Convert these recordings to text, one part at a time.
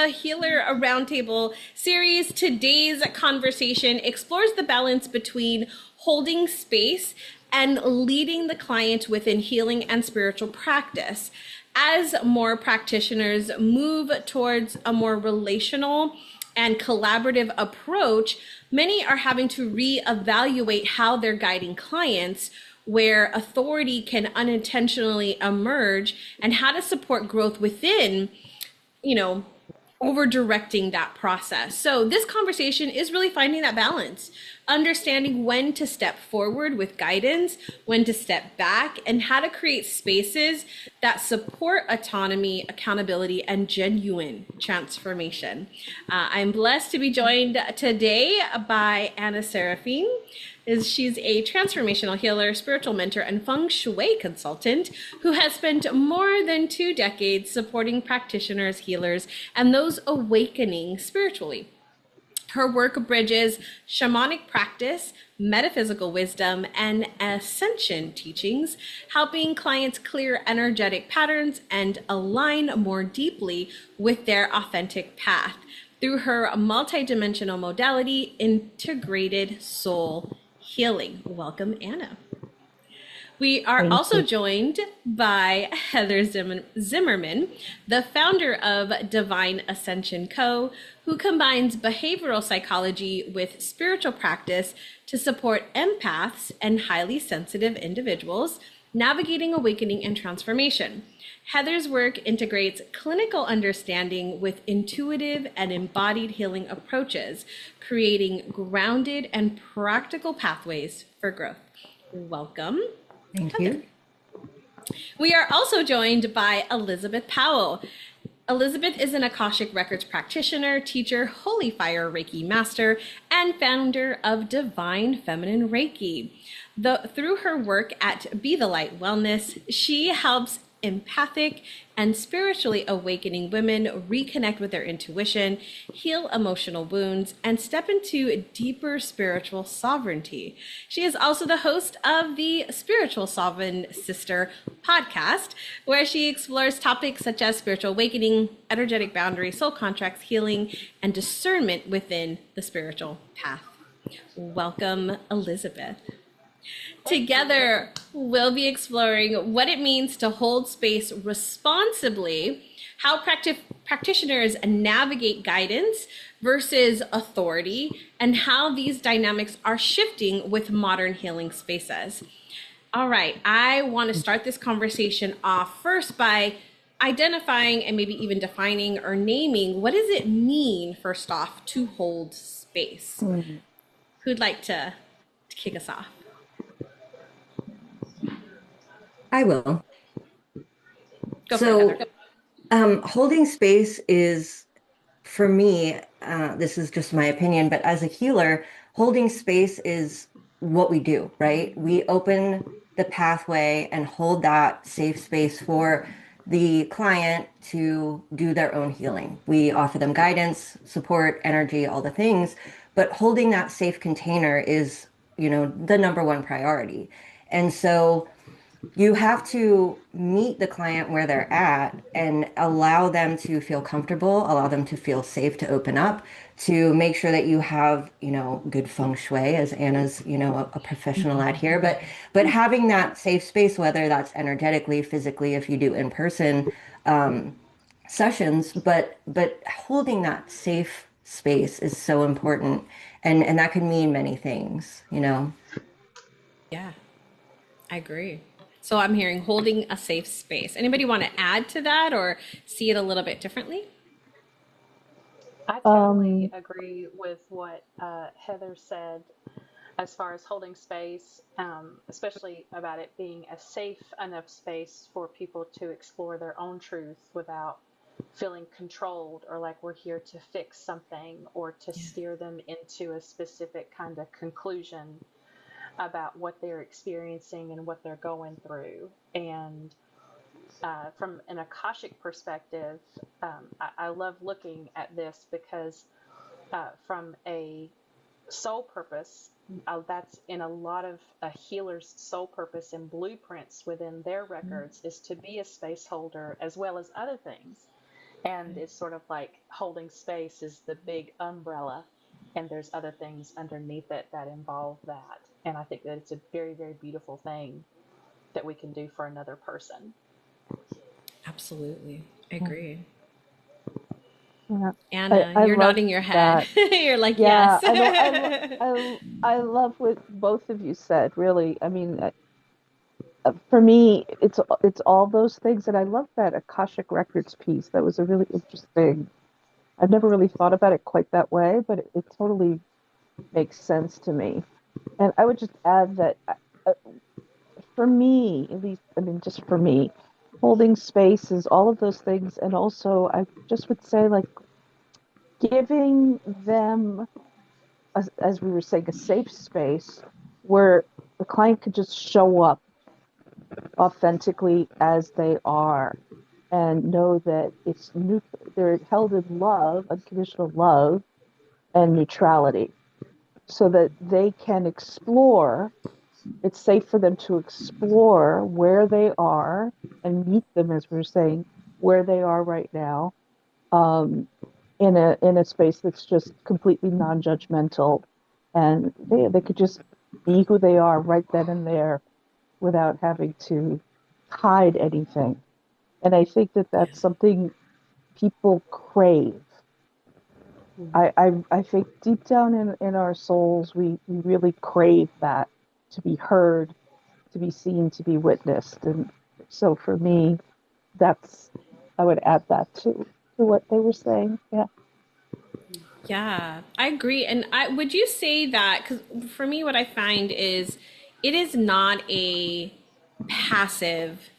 the Healer Roundtable series. Today's conversation explores the balance between holding space and leading the client within healing and spiritual practice. As more practitioners move towards a more relational and collaborative approach, many are having to reevaluate how they're guiding clients, where authority can unintentionally emerge, and how to support growth within, over directing that process. So this conversation is really finding that balance, understanding when to step forward with guidance, when to step back, and how to create spaces that support autonomy, accountability, and genuine transformation. I'm blessed to be joined today by Anna Seraphine. She's a transformational healer, spiritual mentor, and feng shui consultant who has spent more than 2 decades supporting practitioners, healers, and those awakening spiritually. Her work bridges shamanic practice, metaphysical wisdom, and ascension teachings, helping clients clear energetic patterns and align more deeply with their authentic path through her multidimensional modality, integrated soul healing. Welcome, Anna. We are also joined by Heather Zimmerman, the founder of Divine Ascension Co., who combines behavioral psychology with spiritual practice to support empaths and highly sensitive individuals navigating awakening and transformation. Heather's work integrates clinical understanding with intuitive and embodied healing approaches, creating grounded and practical pathways for growth. Welcome. Thank you. We are also joined by Elizabeth Powell. Elizabeth is an Akashic Records practitioner, teacher, Holy Fire Reiki master, and founder of Divine Feminine Reiki. Through her work at Be the Light Wellness, she helps empathic and spiritually awakening women reconnect with their intuition, heal emotional wounds, and step into deeper spiritual sovereignty. She is also the host of the Spiritual Sovereign Sister podcast, where she explores topics such as spiritual awakening, energetic boundaries, soul contracts, healing, and discernment within the spiritual path. Welcome, Elizabeth. Together, we'll be exploring what it means to hold space responsibly, how practitioners navigate guidance versus authority, and how these dynamics are shifting with modern healing spaces. All right, I want to start this conversation off first by identifying and maybe even defining or naming, what does it mean, first off, to hold space? Who'd like to kick us off? I will. Go for it, Heather. Holding space is, for me, this is just my opinion, but as a healer, holding space is what we do, right? We open the pathway and hold that safe space for the client to do their own healing. We offer them guidance, support, energy, all the things, but holding that safe container is, the number one priority. And so you have to meet the client where they're at and allow them to feel comfortable, allow them to feel safe to open up, to make sure that you have, good feng shui, as Anna's, a professional at here, but having that safe space, whether that's energetically, physically, if you do in-person sessions, but holding that safe space is so important. And that could mean many things, Yeah, I agree. So I'm hearing holding a safe space. Anybody want to add to that or see it a little bit differently? I totally agree with what Heather said as far as holding space, especially about it being a safe enough space for people to explore their own truth without feeling controlled or like we're here to fix something or to steer them into a specific kind of conclusion about what they're experiencing and what they're going through. And from an Akashic perspective, I love looking at this because from a soul purpose, that's in a lot of a healer's soul purpose and blueprints within their records is to be a space holder as well as other things. And it's sort of like holding space is the big umbrella, and there's other things underneath it that involve that. And I think that it's a very, very beautiful thing that we can do for another person. Absolutely. I agree. Yeah. Anna, I you're love nodding your head. that. You're like, yes. Yeah, I love what both of you said, really. I mean, for me, it's all those things, and I love that Akashic Records piece. That was a really interesting. I've never really thought about it quite that way, but it totally makes sense to me. And I would just add that uh, for me, at least, I mean, just for me, holding space is all of those things, and also I just would say like giving them, as we were saying, a safe space where the client could just show up authentically as they are and know that they're held in love, unconditional love, and neutrality, so that they can explore. It's safe for them to explore where they are and meet them, as we were saying, where they are right now, um, in a space that's just completely non-judgmental, and they could just be who they are right then and there without having to hide anything. And I think that Yeah. that's something people crave. I think deep down in our souls, we really crave that, to be heard, to be seen, to be witnessed. And so for me, that's, I would add that to what they were saying. Yeah. Yeah, I agree. And I would you say that because for me, what I find is it is not a passive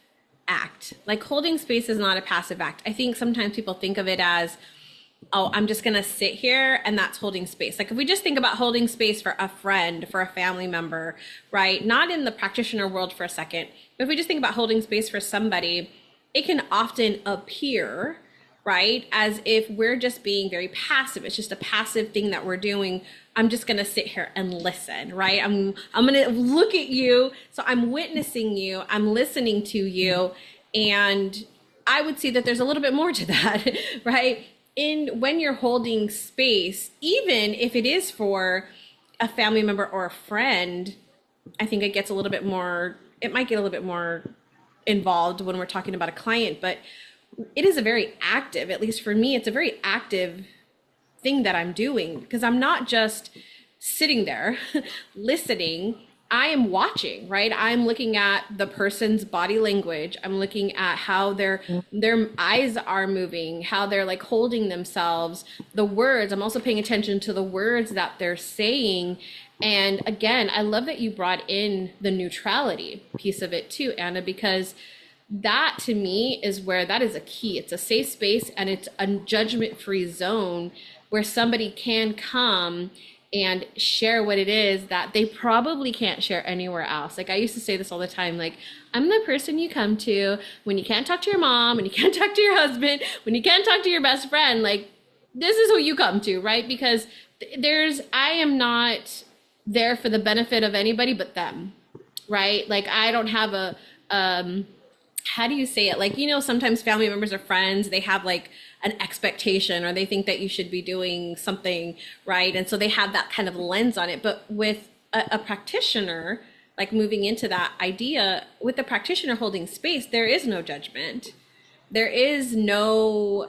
act. Like holding space is not a passive act. I think sometimes people think of it as, oh, I'm just going to sit here and that's holding space. Like if we just think about holding space for a friend, for a family member, right? Not in the practitioner world for a second, but if we just think about holding space for somebody, it can often appear, right, as if we're just being very passive. It's just a passive thing that we're doing. I'm just going to sit here and listen, right? I'm going to look at you, so I'm witnessing you, I'm listening to you, and I would say that there's a little bit more to that, right? In when you're holding space, even if it is for a family member or a friend, I think it gets a little bit more, it might get a little bit more involved when we're talking about a client, but it is a very active, at least for me, it's a very active thing that I'm doing because I'm not just sitting there listening. I am watching, right? I'm looking at the person's body language. I'm looking at how their eyes are moving, how they're like holding themselves, the words. I'm also paying attention to the words that they're saying. And again, I love that you brought in the neutrality piece of it too, Anna, because that to me is where that is a key. It's a safe space and it's a judgment free zone where somebody can come and share what it is that they probably can't share anywhere else. Like I used to say this all the time, like, I'm the person you come to when you can't talk to your mom, when you can't talk to your husband, when you can't talk to your best friend. Like, this is who you come to, right? Because I am not there for the benefit of anybody but them, right? Like, I don't have how do you say it? Like, sometimes family members or friends, they have like an expectation or they think that you should be doing something, right? And so they have that kind of lens on it. But with a practitioner, like moving into that idea, with the practitioner holding space, there is no judgment. There is no,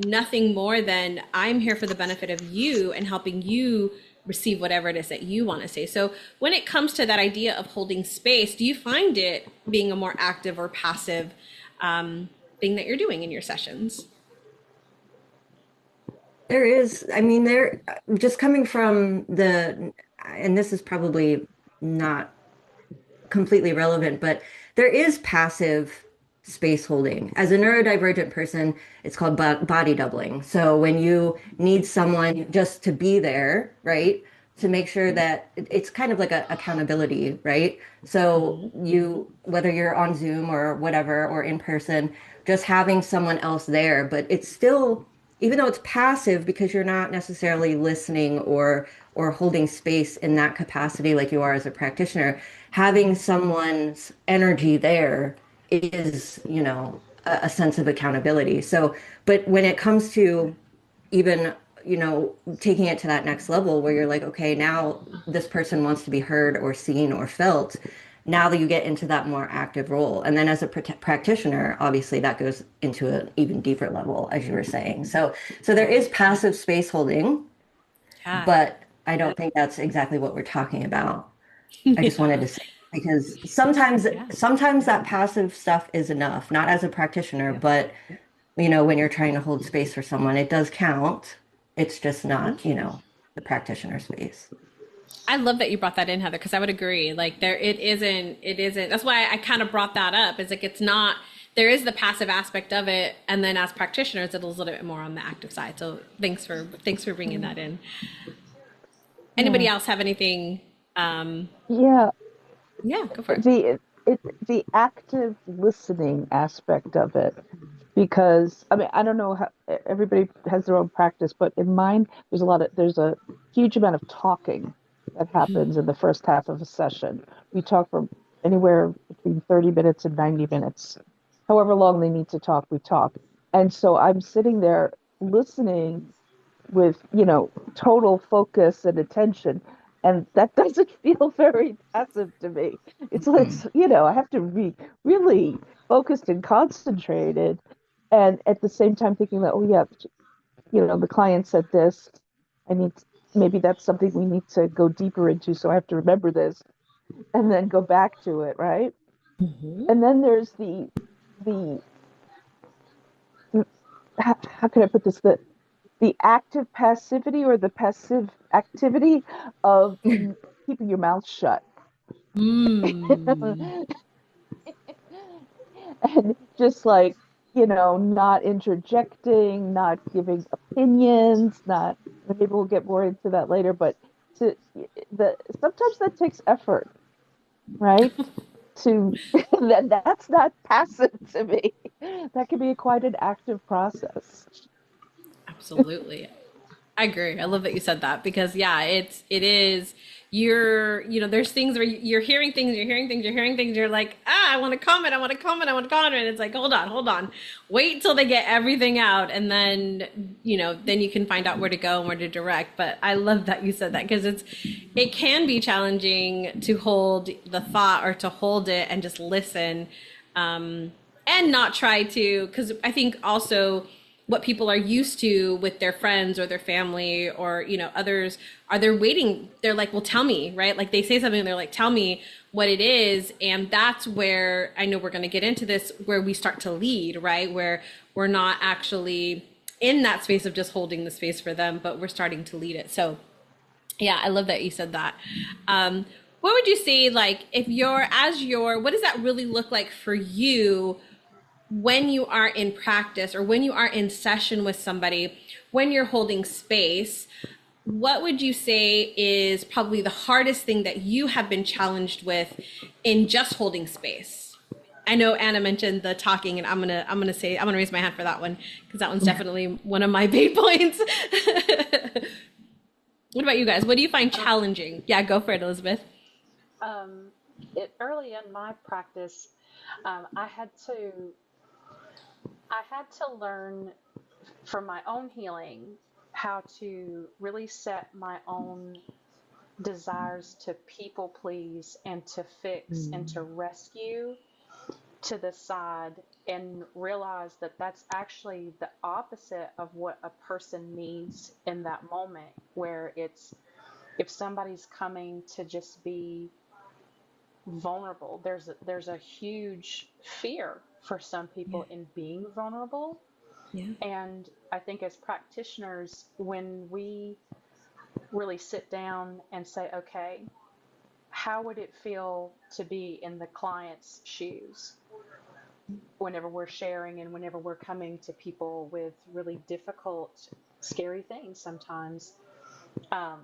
nothing more than I'm here for the benefit of you and helping you receive whatever it is that you want to say. So when it comes to that idea of holding space, do you find it being a more active or passive thing that you're doing in your sessions? There is, I mean, just coming from and this is probably not completely relevant, but there is passive space holding. As a neurodivergent person, it's called body doubling. So when you need someone just to be there, right? To make sure that it's kind of like a accountability, right? So whether you're on Zoom or whatever, or in person, just having someone else there, but it's still, even though it's passive because you're not necessarily listening or holding space in that capacity like you are as a practitioner, having someone's energy there is, a sense of accountability. So, but when it comes to even, taking it to that next level where you're like, okay, now this person wants to be heard or seen or felt, now that you get into that more active role. And then as a practitioner, obviously that goes into an even deeper level, as you were saying. So there is passive space holding, Yeah. but I don't think that's exactly what we're talking about. I just wanted Yeah. to say because sometimes Yeah. sometimes that passive stuff is enough, not as a practitioner, but when you're trying to hold space for someone, it does count. It's just not, the practitioner space. I love that you brought that in, Heather, because I would agree. Like it isn't. That's why I kind of brought that up. It's like it's not. There is the passive aspect of it, and then as practitioners, it's a little bit more on the active side. So thanks for bringing that in. Anybody Yeah. else have anything? Yeah. Yeah, go for it. The active listening aspect of it, because I mean I don't know how everybody has their own practice, but in mine there's a huge amount of talking that happens in the first half of a session. We talk for anywhere between 30 minutes and 90 minutes. However long they need to talk, we talk. And so I'm sitting there listening with, total focus and attention. And that doesn't feel very passive to me. It's like, Mm. I have to be really focused and concentrated. And at the same time thinking that, oh yeah, the client said this. I need, maybe that's something we need to go deeper into. So I have to remember this and then go back to it, right? And then there's the, how can I put this? The active passivity or the passive activity of keeping your mouth shut. Mm. And just like, not interjecting, not giving opinions, not, maybe we'll get more into that later, but to sometimes that takes effort, right? To that's not passive to me. That can be quite an active process. Absolutely. I agree. I love that you said that because yeah, it is there's things where you're hearing things, you're like, I want to comment, I want to comment, I want to comment. And it's like, hold on. Wait till they get everything out and then you can find out where to go and where to direct. But I love that you said that because it can be challenging to hold the thought or to hold it and just listen. And not try to, because I think also what people are used to with their friends or their family or others are they're waiting, they're like, well, tell me, right? Like they say something and they're like, tell me what it is. And that's where I know we're going to get into this, where we start to lead, right? Where we're not actually in that space of just holding the space for them, but we're starting to lead it. So yeah, I love that you said that. What would you say, like, if what does that really look like for you when you are in practice or when you are in session with somebody, when you're holding space? What would you say is probably the hardest thing that you have been challenged with in just holding space? I know Anna mentioned the talking, and I'm gonna raise my hand for that one because that one's definitely one of my pain points. What about you guys? What do you find Um, challenging? Yeah, go for it, Elizabeth. um, early in my practice, um, I had to I had to learn for my own healing how to really set my own desires to people please and to fix and to rescue to the side and realize that that's actually the opposite of what a person needs in that moment, where it's if somebody's coming to just be vulnerable, there's a huge fear for some Yeah. people in being vulnerable. Yeah. And I think as practitioners, when we really sit down and say, okay, how would it feel to be in the client's shoes whenever we're sharing and whenever we're coming to people with really difficult, scary things sometimes? Um,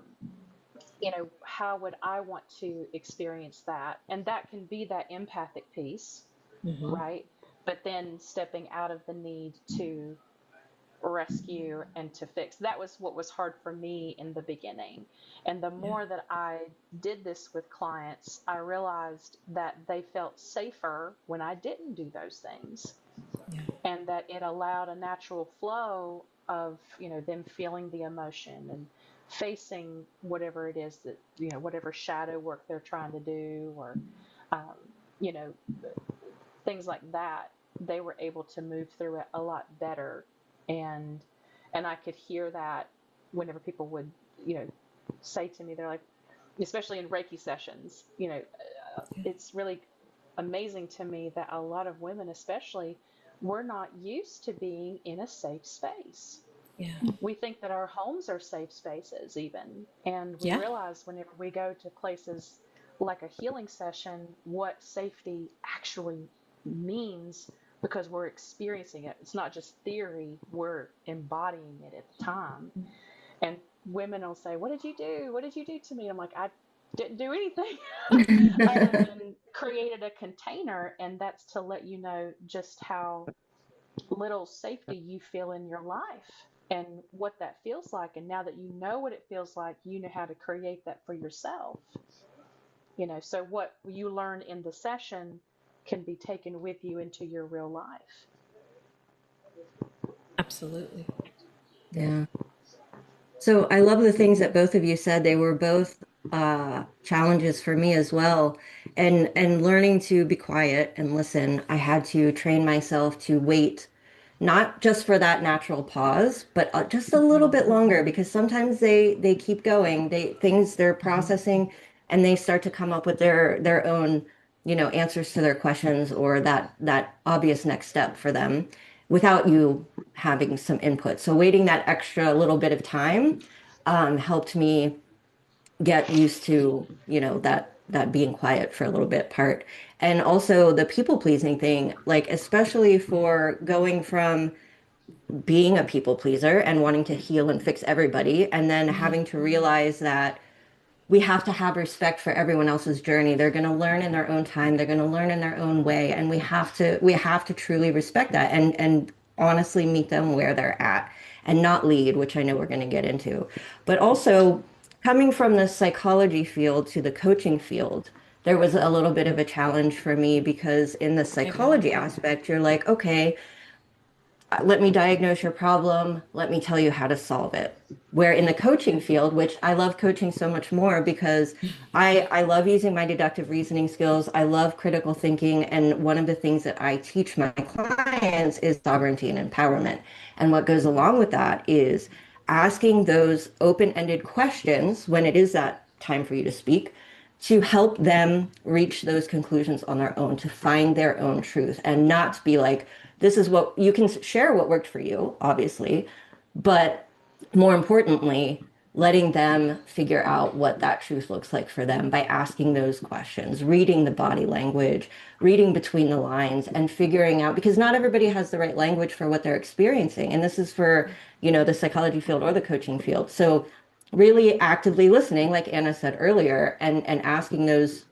how would I want to experience that? And that can be that empathic piece, right? But then stepping out of the need to rescue and to fix. That was what was hard for me in the beginning. And the Yeah. more that I did this with clients, I realized that they felt safer when I didn't do those things. Yeah. and that it allowed a natural flow of, them feeling the emotion and facing whatever it is that, whatever shadow work they're trying to do, or um, you know things like that. They were able to move through it a lot better, and I could hear that whenever people would, say to me, they're like, especially in Reiki sessions, it's really amazing to me that a lot of women, especially, we're not used to being in a safe space. Yeah. We think that our homes are safe spaces, even. And we Yeah. realize whenever we go to places like a healing session, what safety actually means, because we're experiencing it. It's not just theory, we're embodying it at the time. And women will say, "What did you do? What did you do to me?" I'm like, "I didn't do anything other than created a container." And that's to let you know just how little safety you feel in your life and what that feels like. And now that you know what it feels like, you know how to create that for yourself. So what you learn in the session can be taken with you into your real life. Absolutely. Yeah. So I love the things that both of you said. They were both challenges for me as well. And learning to be quiet and listen, I had to train myself to wait, not just for that natural pause, but just a little bit longer because sometimes they keep going. They're processing and they start to come up with their own, answers to their questions or that obvious next step for them without you having some input. So waiting that extra little bit of time helped me get used to, that being quiet for a little bit part. And also the people pleasing thing, like especially for going from being a people pleaser and wanting to heal and fix everybody, and then having to realize that we have to have respect for everyone else's journey. They're going to learn in their own time. They're going to learn in their own way, and we have to truly respect that and honestly meet them where they're at and not lead, which I know we're going to get into. But also coming from the psychology field to the coaching field, there was a little bit of a challenge for me because in the I bet. psychology aspect, you're like, okay, let me diagnose your problem, let me tell you how to solve it. Where in the coaching field, which I love coaching so much more because I love using my deductive reasoning skills. I love critical thinking. And one of the things that I teach my clients is sovereignty and empowerment. And what goes along with that is asking those open-ended questions when it is that time for you to speak to help them reach those conclusions on their own, to find their own truth and not be like, this is what you can share what worked for you, obviously, but more importantly, letting them figure out what that truth looks like for them by asking those questions, reading the body language, reading between the lines, and figuring out because not everybody has the right language for what they're experiencing. And this is for, the psychology field or the coaching field. So really actively listening, like Anna said earlier, and asking those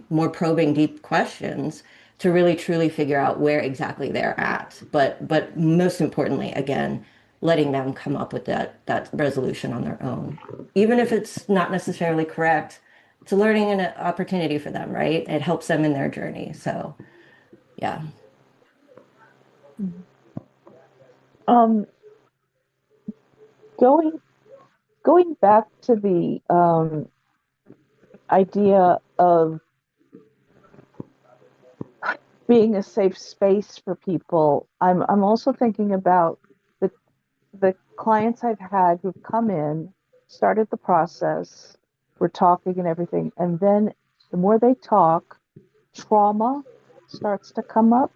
more probing, deep questions to really truly figure out where exactly they're at. But most importantly, again, letting them come up with that resolution on their own, even if it's not necessarily correct. It's a learning and an opportunity for them, right? It helps them in their journey. So, yeah. Um, going going back to the idea of being a safe space for people, I'm also thinking about the the clients I've had who've come in, started the process, we're talking and everything, and then the more they talk, trauma starts to come up,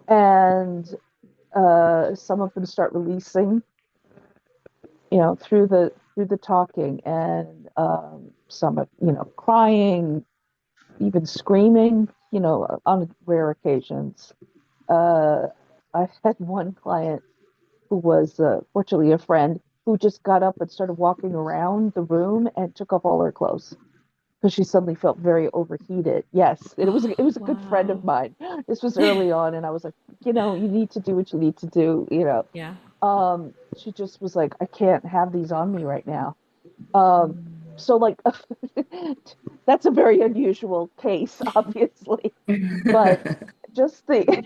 and some of them start releasing, through the talking, and some of crying, even screaming, on rare occasions. Uh, I had one client who was fortunately a friend who just got up and started walking around the room and took off all her clothes because she suddenly felt very overheated. Yes, it was a good friend of Wow. mine. This was early on, and I was like, you need to do what you need to do. Yeah. She just was like, I can't have these on me right now. Um, so like that's a very unusual case, obviously, but just the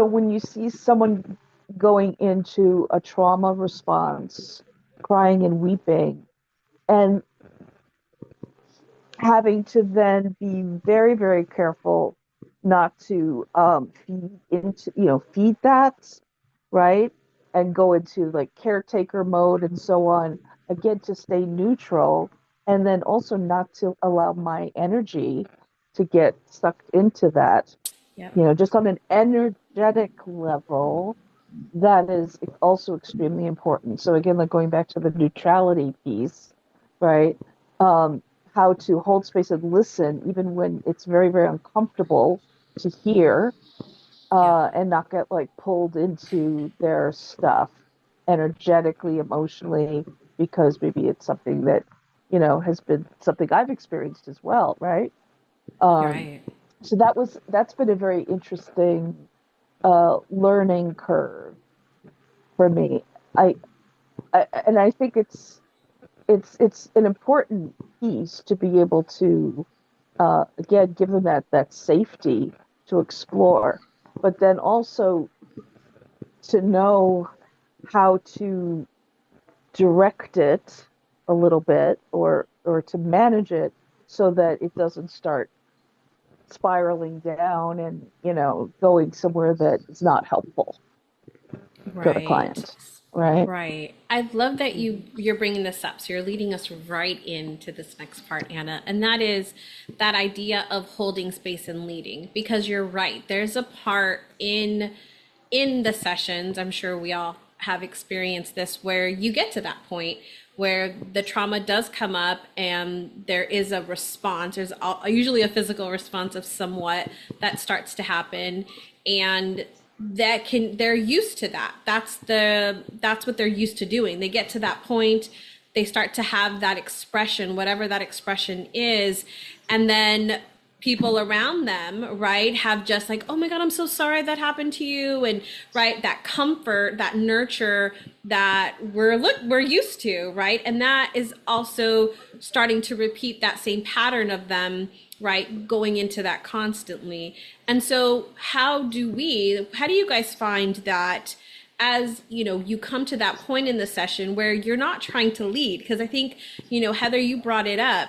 when you see someone going into a trauma response, crying and weeping, and having to then be very, very careful not to feed that, right? And go into like caretaker mode and so on, again, to stay neutral, and then also not to allow my energy to get sucked into that, Yep. just on an energetic level, that is also extremely important. So again, like going back to the neutrality piece, right? Um, how to hold space and listen, even when it's very, very uncomfortable to hear, Yep. and not get like pulled into their stuff energetically, emotionally, because maybe it's something that, has been something I've experienced as well, right? You're Um, right. so that's been a very interesting learning curve for me. I, and I think it's an important piece to be able to again give them that safety to explore, but then also to know how to direct it a little bit, or to manage it so that it doesn't start spiraling down and going somewhere that is not helpful for the Right. client, right? Right. I love that you're bringing this up. So you're leading us right into this next part, Anna, and that is that idea of holding space and leading. Because you're right. There's a part in the sessions, I'm sure we all have experienced this, where you get to that point where the trauma does come up and there is a response. There's usually a physical response of somewhat that starts to happen, and they're used to that. That's what they're used to doing. They get to that point, they start to have that expression, whatever that expression is, and then people around them, right, have just like, oh my God, I'm so sorry that happened to you. And right, that comfort, that nurture that we're used to, right? And that is also starting to repeat that same pattern of them, right, going into that constantly. And so how do you guys find that, as you come to that point in the session where you're not trying to lead? Because I think, Heather, you brought it up,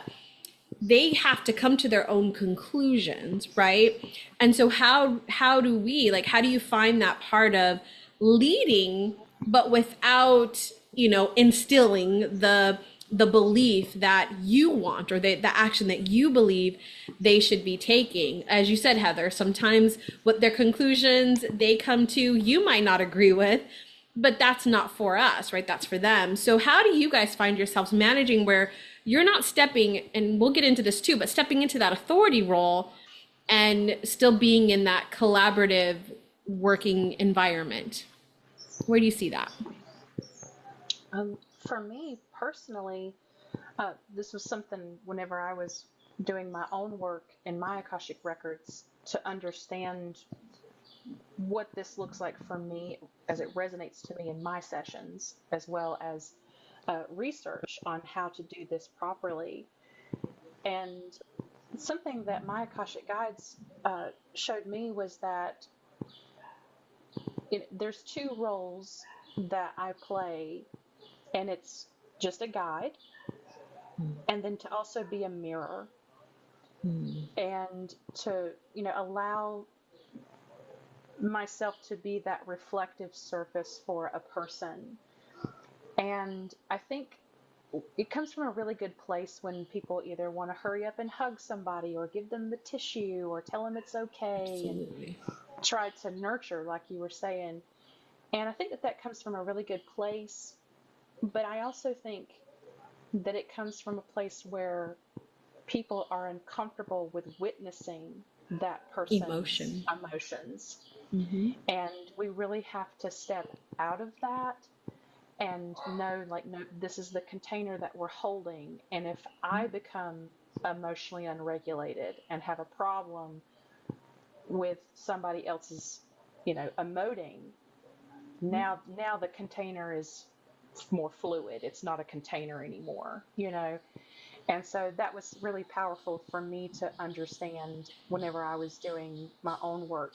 they have to come to their own conclusions, right? And so how do we, like, how do you find that part of leading but without instilling the belief that you want, or the action that you believe they should be taking? As you said, Heather, sometimes what their conclusions they come to you might not agree with, but that's not for us, right? That's for them. So how do you guys find yourselves managing where you're not stepping, and we'll get into this too, but stepping into that authority role and still being in that collaborative working environment? Where do you see that? For me personally, this was something whenever I was doing my own work in my Akashic records to understand what this looks like for me as it resonates to me in my sessions, as well as research on how to do this properly. And something that my Akashic guides showed me was that there's two roles that I play, and it's just a guide, and then to also be a mirror, and to allow myself to be that reflective surface for a person. And I think it comes from a really good place when people either want to hurry up and hug somebody, or give them the tissue, or tell them it's okay, and Absolutely. try to nurture, like you were saying. And I think that that comes from a really good place. But I also think that it comes from a place where people are uncomfortable with witnessing that person's Emotion. emotions. Mm-hmm. And we really have to step out of that and know, like, no, this is the container that we're holding. And if I become emotionally unregulated and have a problem with somebody else's, emoting, now the container is more fluid. It's not a container anymore. And so that was really powerful for me to understand whenever I was doing my own work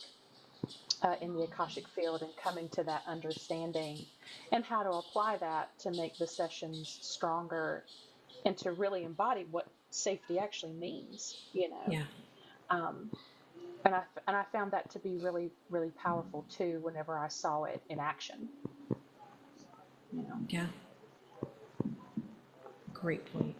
in the Akashic field and coming to that understanding and how to apply that to make the sessions stronger and to really embody what safety actually means, you know. Yeah. Um, and I found that to be really, really powerful too whenever I saw it in action, you know. Yeah. Great point.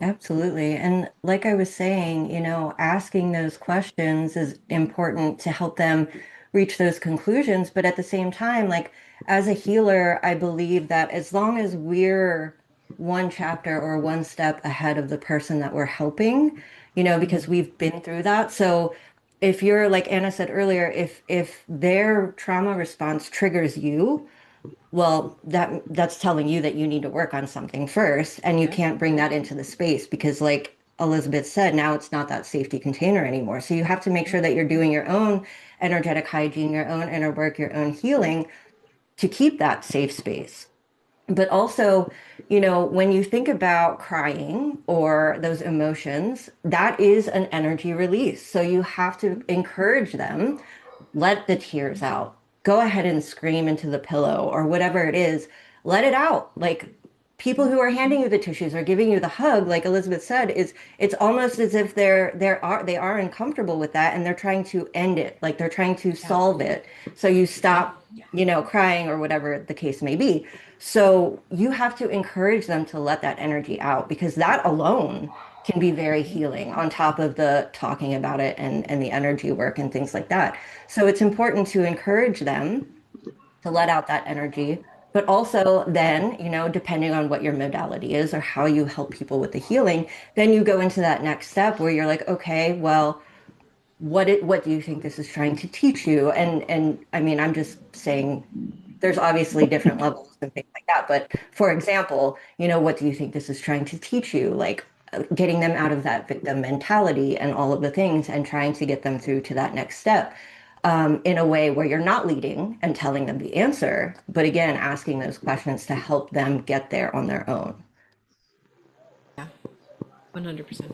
Absolutely. And like I was saying, asking those questions is important to help them reach those conclusions. But at the same time, like as a healer, I believe that as long as we're one chapter or one step ahead of the person that we're helping, because we've been through that. So if you're, like Anna said earlier, if their trauma response triggers you, well, that's telling you that you need to work on something first, and you Yeah. can't bring that into the space because, like Elizabeth said, now it's not that safety container anymore. So you have to make sure that you're doing your own energetic hygiene, your own inner work, your own healing to keep that safe space. But also, when you think about crying or those emotions, that is an energy release. So you have to encourage them, let the tears out. Go ahead and scream into the pillow or whatever it is. Let it out. Like people who are handing you the tissues or giving you the hug, like Elizabeth said, is it's almost as if they are uncomfortable with that and they're trying to end it. Like they're trying to Yeah. solve it. So you Yeah. stop, crying or whatever the case may be. So you have to encourage them to let that energy out because that alone can be very healing on top of the talking about it and the energy work and things like that. So it's important to encourage them to let out that energy, but also then, depending on what your modality is or how you help people with the healing, then you go into that next step where you're like, okay, well, what do you think this is trying to teach you? And I mean, I'm just saying there's obviously different levels and things like that. But for example, what do you think this is trying to teach you? Like getting them out of that victim mentality and all of the things and trying to get them through to that next step in a way where you're not leading and telling them the answer, but again, asking those questions to help them get there on their own. Yeah. 100%.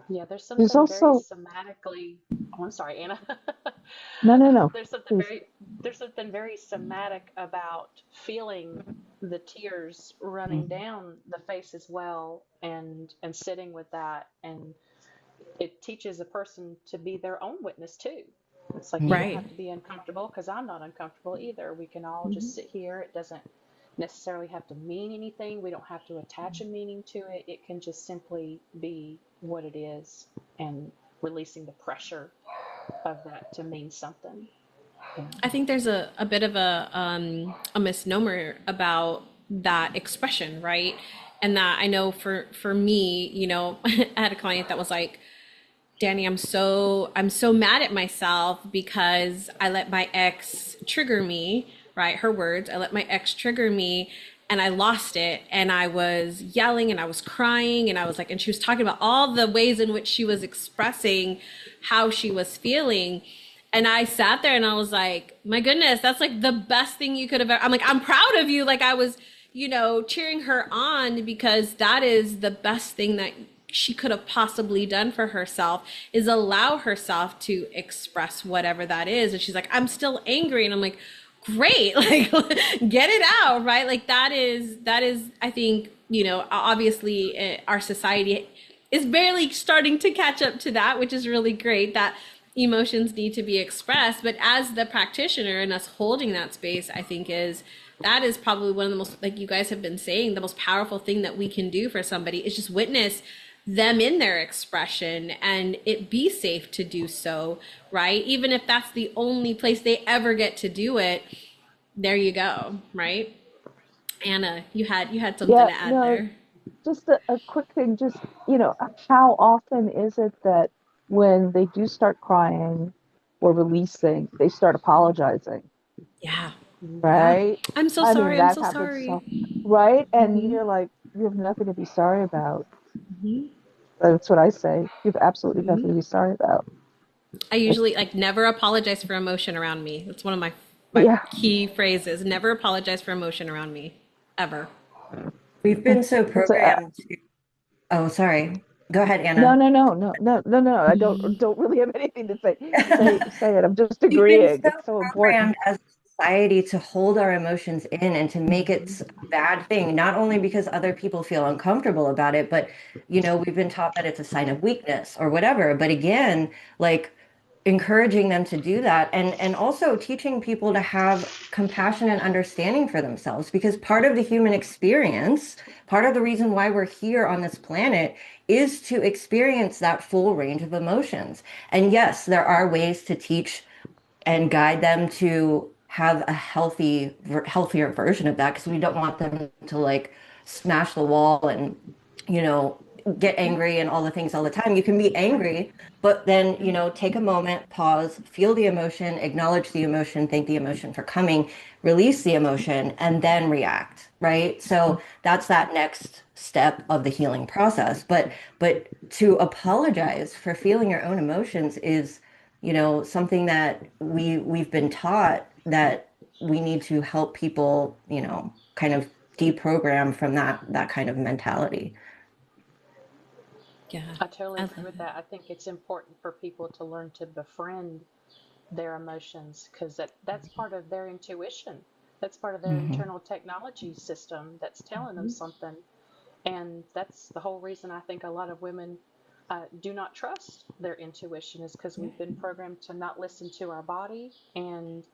Yeah, there's There's something very also somatically. Oh, I'm sorry, Anna. no, no, no, There's something please. very there's something very somatic about feeling the tears running down the face as well, and sitting with that, and it teaches a person to be their own witness too. It's like you don't Right. have to be uncomfortable because I'm not uncomfortable either. We can all Mhm. just sit here. It doesn't necessarily have to mean anything. We don't have to attach a meaning to it. It can just simply be what it is and releasing the pressure of that to mean something. Yeah. I think there's a bit of a misnomer about that expression, right? And that I know for me, I had a client that was like, Danny, I'm so mad at myself because I let my ex trigger me, right? Her words, I let my ex trigger me and I lost it and I was yelling and I was crying and I was like, and she was talking about all the ways in which she was expressing how she was feeling. And I sat there and I was like, my goodness, that's like the best thing you could have ever. I'm like, I'm proud of you. Like I was, cheering her on because that is the best thing that she could have possibly done for herself is allow herself to express whatever that is. And she's like, I'm still angry. And I'm like, great, like get it out, right? Like that is, I think, obviously our society is barely starting to catch up to that, which is really great that emotions need to be expressed. But as the practitioner and us holding that space, I think that is probably one of the most, like you guys have been saying, the most powerful thing that we can do for somebody is just witness them in their expression and it be safe to do so, right? Even if that's the only place they ever get to do it, there you go, right? Anna, you had something Yeah, to add no, there. just a quick thing, just, how often is it that when they do start crying or releasing, they start apologizing, Yeah. Yeah. right? I'm so I mean, sorry. I'm that so happens sorry. so, right? And Hmm. you're like, you have nothing to be sorry about. Hmm. That's what I say. You have absolutely nothing to Hmm. be sorry about. I usually like never apologize for emotion around me. That's one of my Yeah. key phrases. Never apologize for emotion around me. Ever. We've been so So, programmed to, oh, sorry. Go ahead, No, Anna. no, no, no, no, no, no. I don't really have anything to say. Say it. I'm just We've been agreeing. so It's so important. programmed as a society to hold our emotions in and to make it a bad thing, not only because other people feel uncomfortable about it, but we've been taught that it's a sign of weakness or whatever. But again, like encouraging them to do that and also teaching people to have compassion and understanding for themselves because part of the human experience, part of the reason why we're here on this planet is to experience that full range of emotions. And yes, there are ways to teach and guide them to have a healthier version of that because we don't want them to like smash the wall and you know get angry and all the things all the time. You can be angry, but then take a moment, pause, feel the emotion, acknowledge the emotion, thank the emotion for coming, release the emotion, and then react, right? So that's that next step of the healing process. But to apologize for feeling your own emotions is something that we've been taught that we need to help people, kind of deprogram from that kind of mentality. Yeah, I totally I agree love with it. that. I think it's important for people to learn to befriend their emotions because that's part of their intuition. That's part of their Hmm. internal technology system that's telling them something. And that's the whole reason I think a lot of women do not trust their intuition is because we've been programmed to not listen to our body and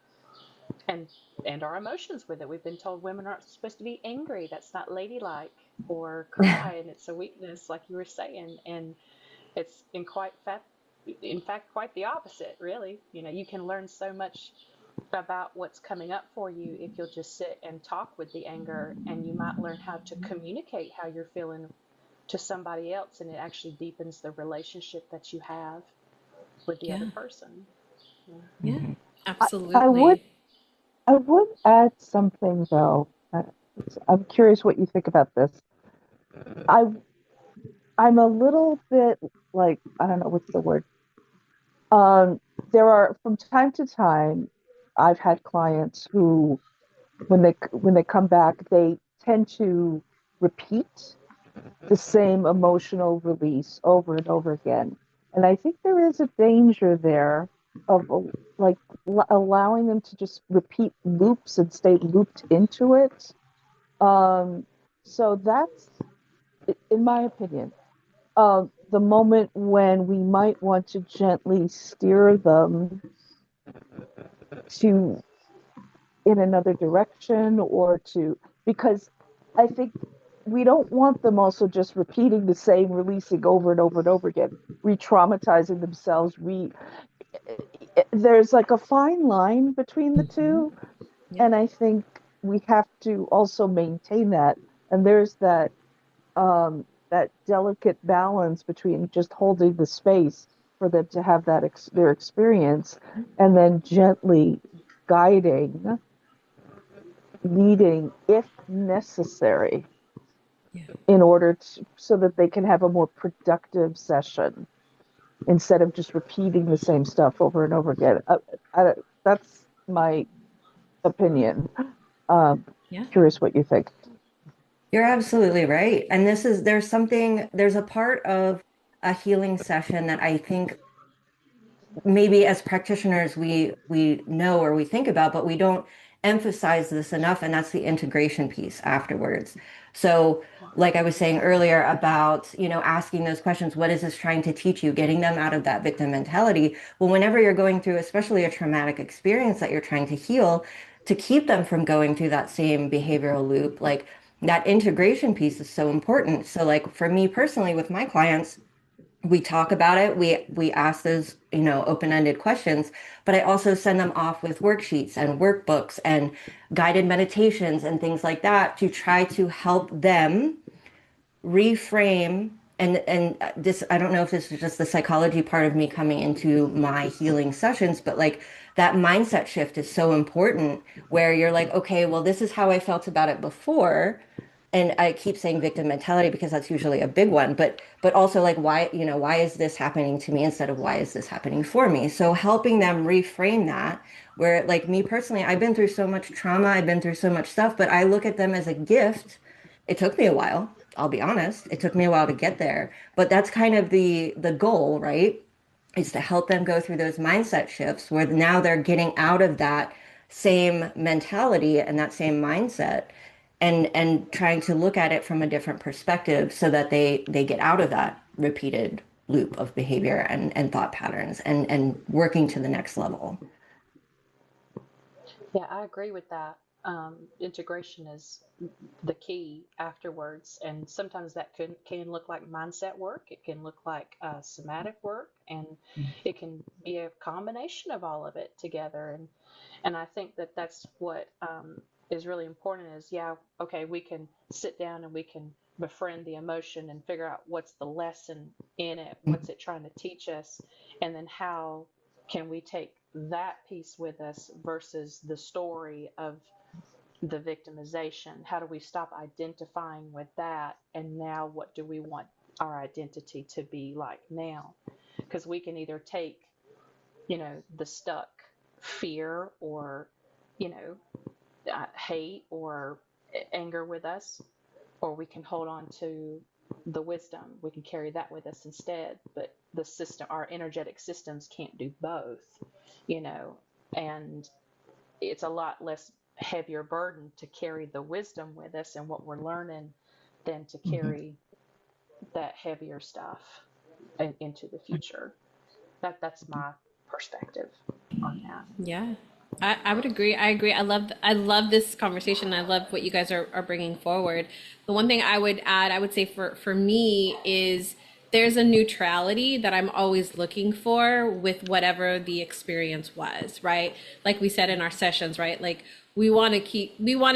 and our emotions with it. We've been told women aren't supposed to be angry. That's not ladylike, or cry, and it's a weakness, like you were saying. And it's in fact, quite the opposite, really. You can learn so much about what's coming up for you if you'll just sit and talk with the anger, and you might learn how to communicate how you're feeling to somebody else, and it actually deepens the relationship that you have with the other Yeah, person. Yeah. yeah, Hmm. I, I would absolutely. I would add something though. I'm curious what you think about this. I I'm a little bit like I don't know what's the word. Um, there are from time to time, I've had clients who, when they come back, they tend to repeat the same emotional release over and over again. And I think there is a danger there of like allowing them to just repeat loops and stay looped into it. Um, so that's, in my opinion, the moment when we might want to gently steer them to in another direction or to because I think we don't want them also just repeating the same releasing over and over and over again, re-traumatizing themselves. There's like a fine line between the Hmm. two, Yeah, and I think we have to also maintain that. And there's that delicate balance between just holding the space for them to have their experience, and then gently guiding, leading if necessary yeah, in order to so that they can have a more productive session instead of just repeating the same stuff over and over again. That's my opinion. Um, yeah. Curious what you think. You're absolutely right. And there's a part of a healing session that I think maybe as practitioners we know or we think about, but we don't emphasize this enough, and that's the integration piece afterwards. So, like I was saying earlier about, asking those questions, what is this trying to teach you? Getting them out of that victim mentality. Well, whenever you're going through, especially a traumatic experience that you're trying to heal, to keep them from going through that same behavioral loop, like that integration piece is so important. So, like for me personally, with my clients, we talk about it, we ask those open-ended questions, but I also send them off with worksheets and workbooks and guided meditations and things like that to try to help them reframe. And this, I don't know if this is just the psychology part of me coming into my healing sessions, but like that mindset shift is so important where you're like, okay, well, this is how I felt about it before. And I keep saying victim mentality because that's usually a big one, but also like why is this happening to me instead of why is this happening for me? So helping them reframe that, where like me personally, I've been through so much trauma, I've been through so much stuff, but I look at them as a gift. It took me a while. I'll be honest, it took me a while to get there, but that's kind of the goal, right? Is to help them go through those mindset shifts where now they're getting out of that same mentality and that same mindset and trying to look at it from a different perspective so that they get out of that repeated loop of behavior and thought patterns and working to the next level. Yeah, I agree with that. Integration is the key afterwards, and sometimes that can look like mindset work. It can look like somatic work, and it can be a combination of all of it together. And I think that that's what is really important. Is yeah, okay, we can sit down and we can befriend the emotion and figure out what's the lesson in it, what's it trying to teach us, and then how can we take that piece with us versus the story of the victimization? How do we stop identifying with that? And now, what do we want our identity to be like now? Because we can either take, the stuck fear or, you know, hate or anger with us, or we can hold on to the wisdom. We can carry that with us instead. But the system, our energetic systems can't do both, you know, and it's a lot less heavier burden to carry the wisdom with us and what we're learning than to Mhm. carry that heavier stuff into the future. That's my perspective on that. Yeah, I would agree. I agree. I love this conversation. I love what you guys are bringing forward. The one thing I would add, I would say for me is there's a neutrality that I'm always looking for with whatever the experience was, right? Like we said in our sessions, right? Like we want to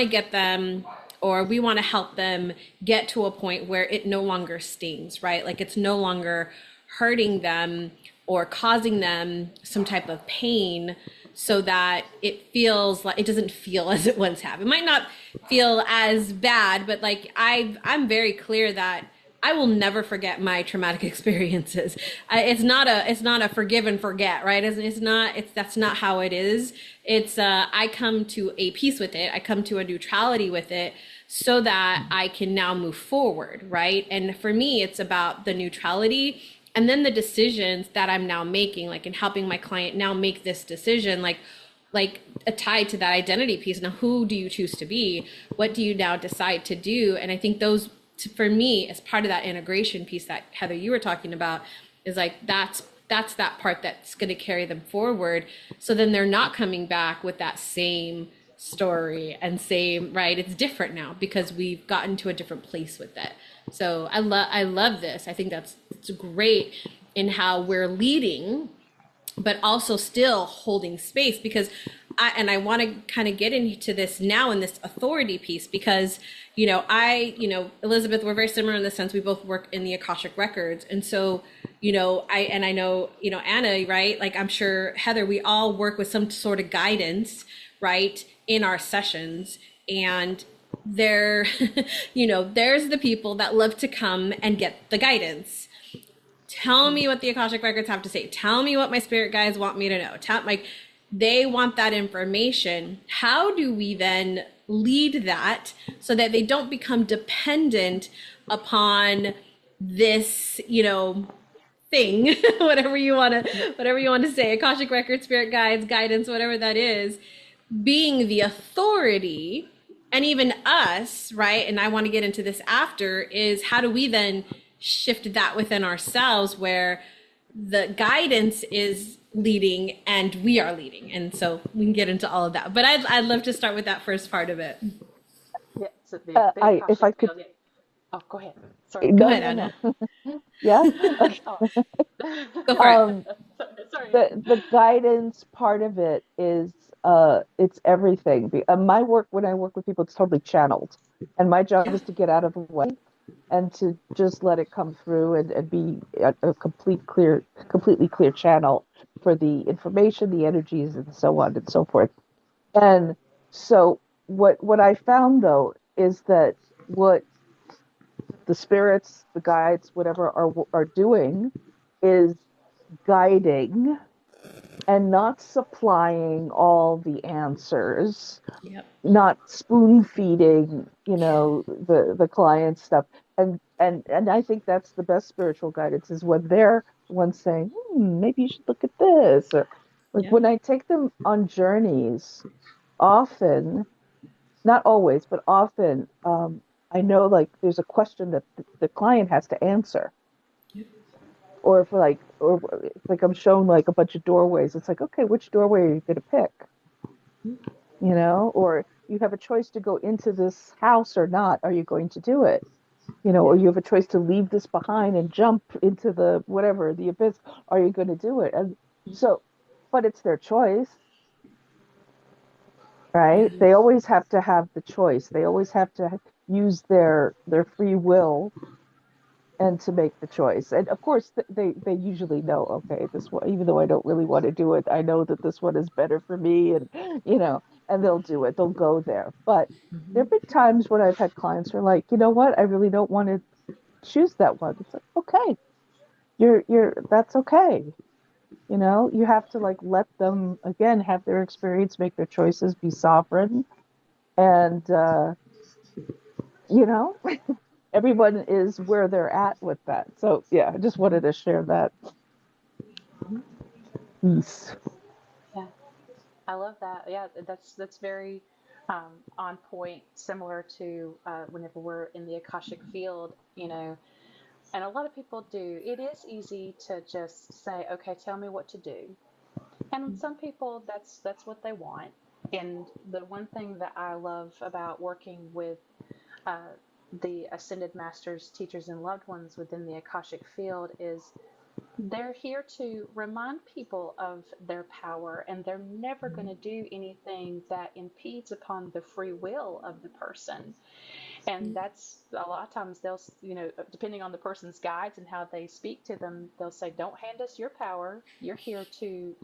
get them or we want to help them get to a point where it no longer stings, right? Like it's no longer hurting them or causing them some type of pain so that it feels like it doesn't feel as it once have. It might not feel as bad, but like I'm very clear that I will never forget my traumatic experiences. It's not a forgive and forget, right? It's not it's that's not how it is. It's I come to a peace with it. I come to a neutrality with it so that I can now move forward, right? And for me, it's about the neutrality and then the decisions that I'm now making, like in helping my client now make this decision, like tied to that identity piece. Now, who do you choose to be? What do you now decide to do? And I think those, for me, as part of that integration piece that Heather you were talking about, is like that's that part that's going to carry them forward. So then they're not coming back with that same story and same, right? It's different now because we've gotten to a different place with it. So I love this. I think it's great in how we're leading but also still holding space because I want to kind of get into this now in this authority piece because Elizabeth, we're very similar in the sense we both work in the Akashic records. And so I know Anna, right, like I'm sure Heather, we all work with some sort of guidance, right, in our sessions. And there there's the people that love to come and get the guidance. Tell me what the Akashic records have to say. Tell me what my spirit guides want me to know. They want that information. How do we then lead that so that they don't become dependent upon this, thing, whatever you want to say, Akashic records, spirit guides, guidance, whatever that is, being the authority, and even us, right? And I want to get into this after, is how do we then shift that within ourselves where the guidance is leading and we are leading. And so we can get into all of that. But I'd love to start with that first part of it. Yeah, so the If Akashic I could, field. Yeah. Oh, go ahead. Sorry. Go no, ahead, no, Anna. no. Yeah. Oh. Go for it. Um, Sorry. the guidance part of it is it's everything. My work, when I work with people, it's totally channeled, and my job Yeah. is to get out of the way and to just let it come through and be a completely clear channel for the information, the energies, and so on and so forth. And so what I found though is that what the spirits, the guides, whatever are doing is guiding and not supplying all the answers, Yep. not spoon feeding, the client stuff. and I think that's the best spiritual guidance is when they're the ones saying, maybe you should look at this. Or like Yeah. when I take them on journeys, often, not always, but often, I know like there's a question that the client has to answer. Or if like, or if like I'm shown like a bunch of doorways, it's like, okay, which doorway are you going to pick? You know, or you have a choice to go into this house or not. Are you going to do it? You know, or you have a choice to leave this behind and jump into the whatever, the abyss. Are you going to do it? And so, but it's their choice, right? They always have to have the choice. They always have to use their free will and to make the choice. And of course, they usually know, okay, this one, even though I don't really want to do it, I know that this one is better for me, and you know, and they'll do it. They'll go there. But there have been times when I've had clients who are like, you know what, I really don't want to choose that one. It's like, okay, you're that's okay. You know, you have to like let them again have their experience, make their choices, be sovereign, and you know, everyone is where they're at with that. So yeah, I just wanted to share that piece. Yeah, I love that. Yeah, that's very on point, similar to whenever we're in the Akashic field, and a lot of people do. It is easy to just say, okay, tell me what to do. And some people, that's what they want. And the one thing that I love about working with uh, the ascended masters, teachers, and loved ones within the Akashic field is they're here to remind people of their power, and they're never going to do anything that impedes upon the free will of the person. And that's a lot of times they'll, depending on the person's guides and how they speak to them, they'll say, don't hand us your power. You're here to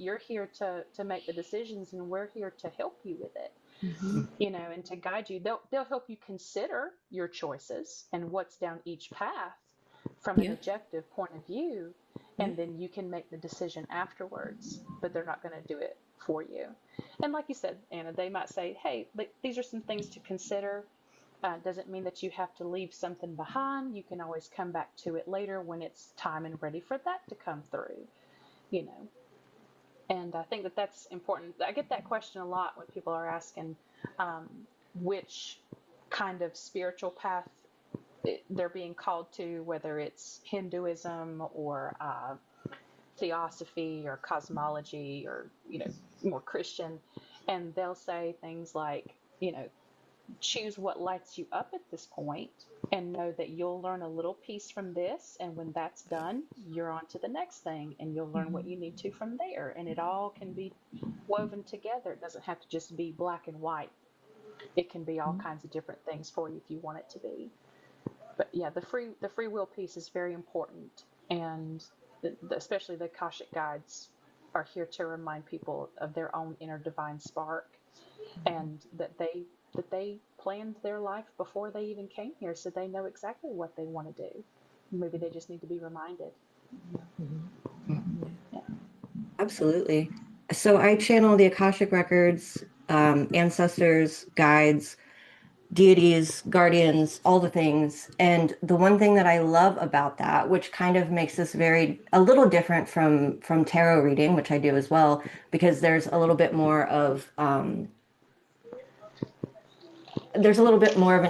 make the decisions, and we're here to help you with it, and to guide you. They'll help you consider your choices and what's down each path from an Yeah. objective point of view, and then you can make the decision afterwards, but they're not going to do it for you. And like you said, Anna, they might say, hey, these are some things to consider. Doesn't mean that you have to leave something behind. You can always come back to it later when it's time and ready for that to come through, you know. And I think that that's important. I get that question a lot when people are asking um, which kind of spiritual path they're being called to, whether it's Hinduism or theosophy or cosmology or, more Christian. And they'll say things like, choose what lights you up at this point and know that you'll learn a little piece from this, and when that's done you're on to the next thing and you'll learn what you need to from there, and it all can be woven together. It doesn't have to just be black and white. It can be all kinds of different things for you if you want it to be. But yeah, the free will piece is very important, and especially the Akashic guides are here to remind people of their own inner divine spark, and that they planned their life before they even came here, so they know exactly what they want to do. Maybe they just need to be reminded. Yeah. Absolutely. So I channel the Akashic records, ancestors, guides, deities, guardians, all the things. And the one thing that I love about that, which kind of makes this a little different from tarot reading, which I do as well, because there's a little bit more of an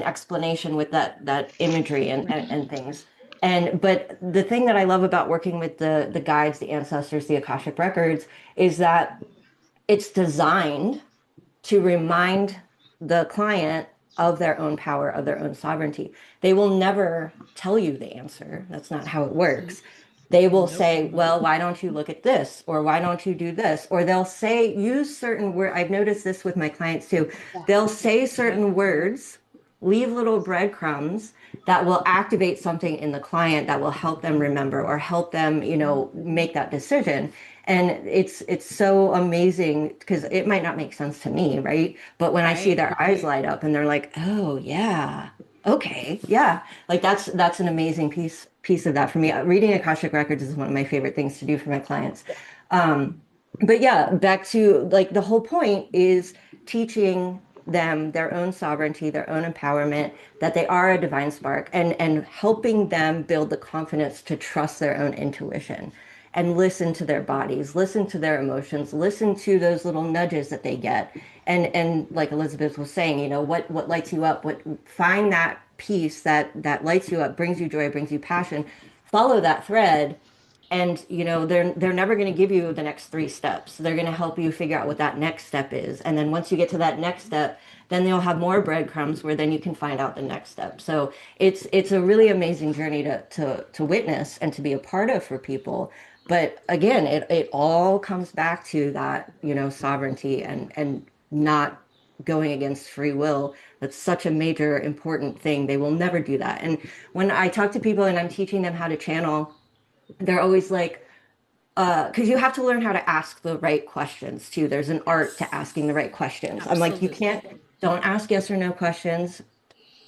explanation with that imagery and things. And but the thing that I love about working with the guides, the ancestors, the Akashic records is that it's designed to remind the client of their own power, of their own sovereignty. They will never tell you the answer. That's not how it works. They will say, well, why don't you look at this? Or why don't you do this? Or they'll say, use certain words. I've noticed this with my clients too. They'll say certain words, leave little breadcrumbs that will activate something in the client that will help them remember or help them, make that decision. And it's so amazing because it might not make sense to me, right? But when I see their eyes light up and they're like, "Oh yeah, okay, yeah," like that's an amazing piece of that for me. Reading Akashic records is one of my favorite things to do for my clients. But yeah, back to like the whole point is teaching them their own sovereignty, their own empowerment, that they are a divine spark, and helping them build the confidence to trust their own intuition and listen to their bodies, listen to their emotions, listen to those little nudges that they get. And like Elizabeth was saying, what lights you up, what find that piece that lights you up, brings you joy, brings you passion, follow that thread. And they're never going to give you the next three steps. They're going to help you figure out what that next step is. And then once you get to that next step, then they'll have more breadcrumbs where then you can find out the next step. So it's a really amazing journey to witness and to be a part of for people. But again, it all comes back to that, sovereignty and not going against free will. That's such a major important thing. They will never do that. And when I talk to people and I'm teaching them how to channel, they're always like, because you have to learn how to ask the right questions too. There's an art to asking the right questions. I'm like, Absolutely. don't ask yes or no questions.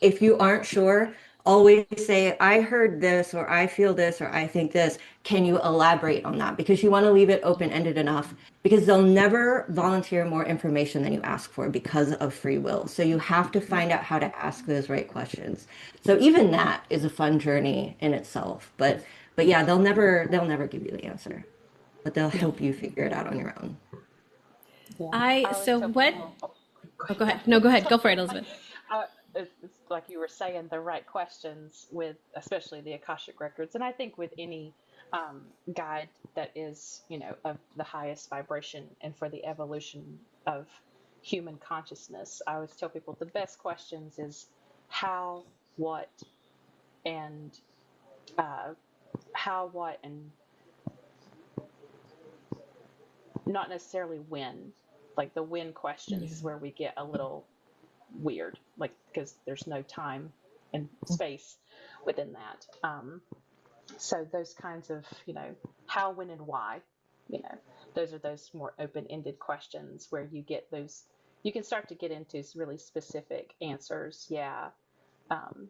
If you aren't sure, always say, I heard this, or I feel this, or I think this. Can you elaborate on that? Because you want to leave it open-ended enough, because they'll never volunteer more information than you ask for because of free will. So you have to find out how to ask those right questions. So even that is a fun journey in itself. But yeah, they'll never give you the answer, but they'll No. help you figure it out on your own. Yeah, I I always so tell what people. Oh, Oh, go ahead. No, go ahead. Go for it, sorry. Elizabeth. It's like you were saying, the right questions with, especially the Akashic records, and I think with any guide that is, of the highest vibration and for the evolution of human consciousness. I always tell people the best questions is how, what, and uh, how, what, and not necessarily when. Like the when questions is where we get a little weird, like because there's no time and space within that. So those kinds of, how, when, and why, you know, those are those more open-ended questions where you get those, you can start to get into really specific answers. Yeah. Um,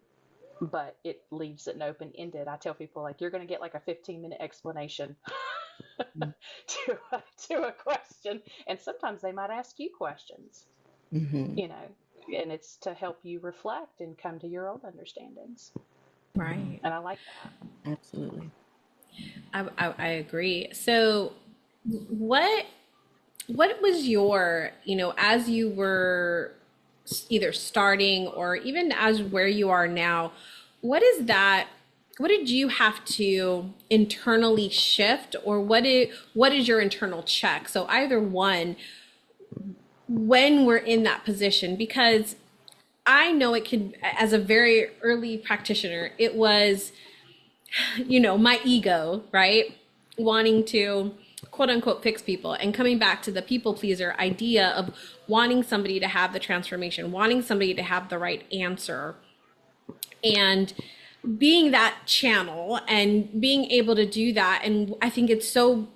but it leaves it open-ended. I tell people like, you're going to get like a 15-minute explanation to a question. And sometimes they might ask you questions, Hmm. you know, and it's to help you reflect and come to your own understandings. Right. And I like that. Absolutely. I agree. So, what what was your, as you were either starting or even as where you are now, what is that? What did you have to internally shift, or what is your internal check? So either one, when we're in that position, because I know it can, as a very early practitioner, it was, my ego, right? Wanting to quote unquote fix people and coming back to the people pleaser idea of wanting somebody to have the transformation, wanting somebody to have the right answer, and being that channel and being able to do that. And I think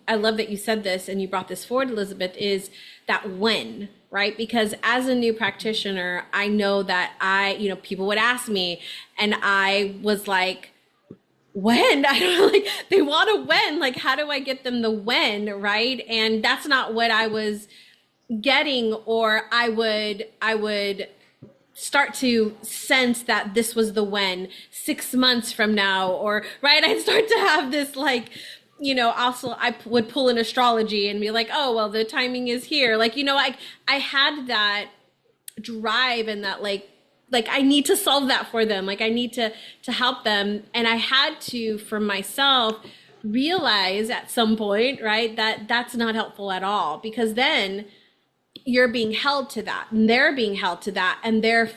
I love that you said this and you brought this forward, Elizabeth, is that when, right? Because as a new practitioner, I know that people would ask me and I was like, when? I don't know, like they want a when, like how do I get them the when, right? And that's not what I was getting, or I would start to sense that this was the when 6 months from now, or right, I'd start to have this like, also I would pull in astrology and be like, oh well, the timing is here, like, I had that drive and that like I need to solve that for them, like I need to help them. And I had to, for myself, realize at some point, right, that that's not helpful at all, because then you're being held to that and they're being held to that, and they're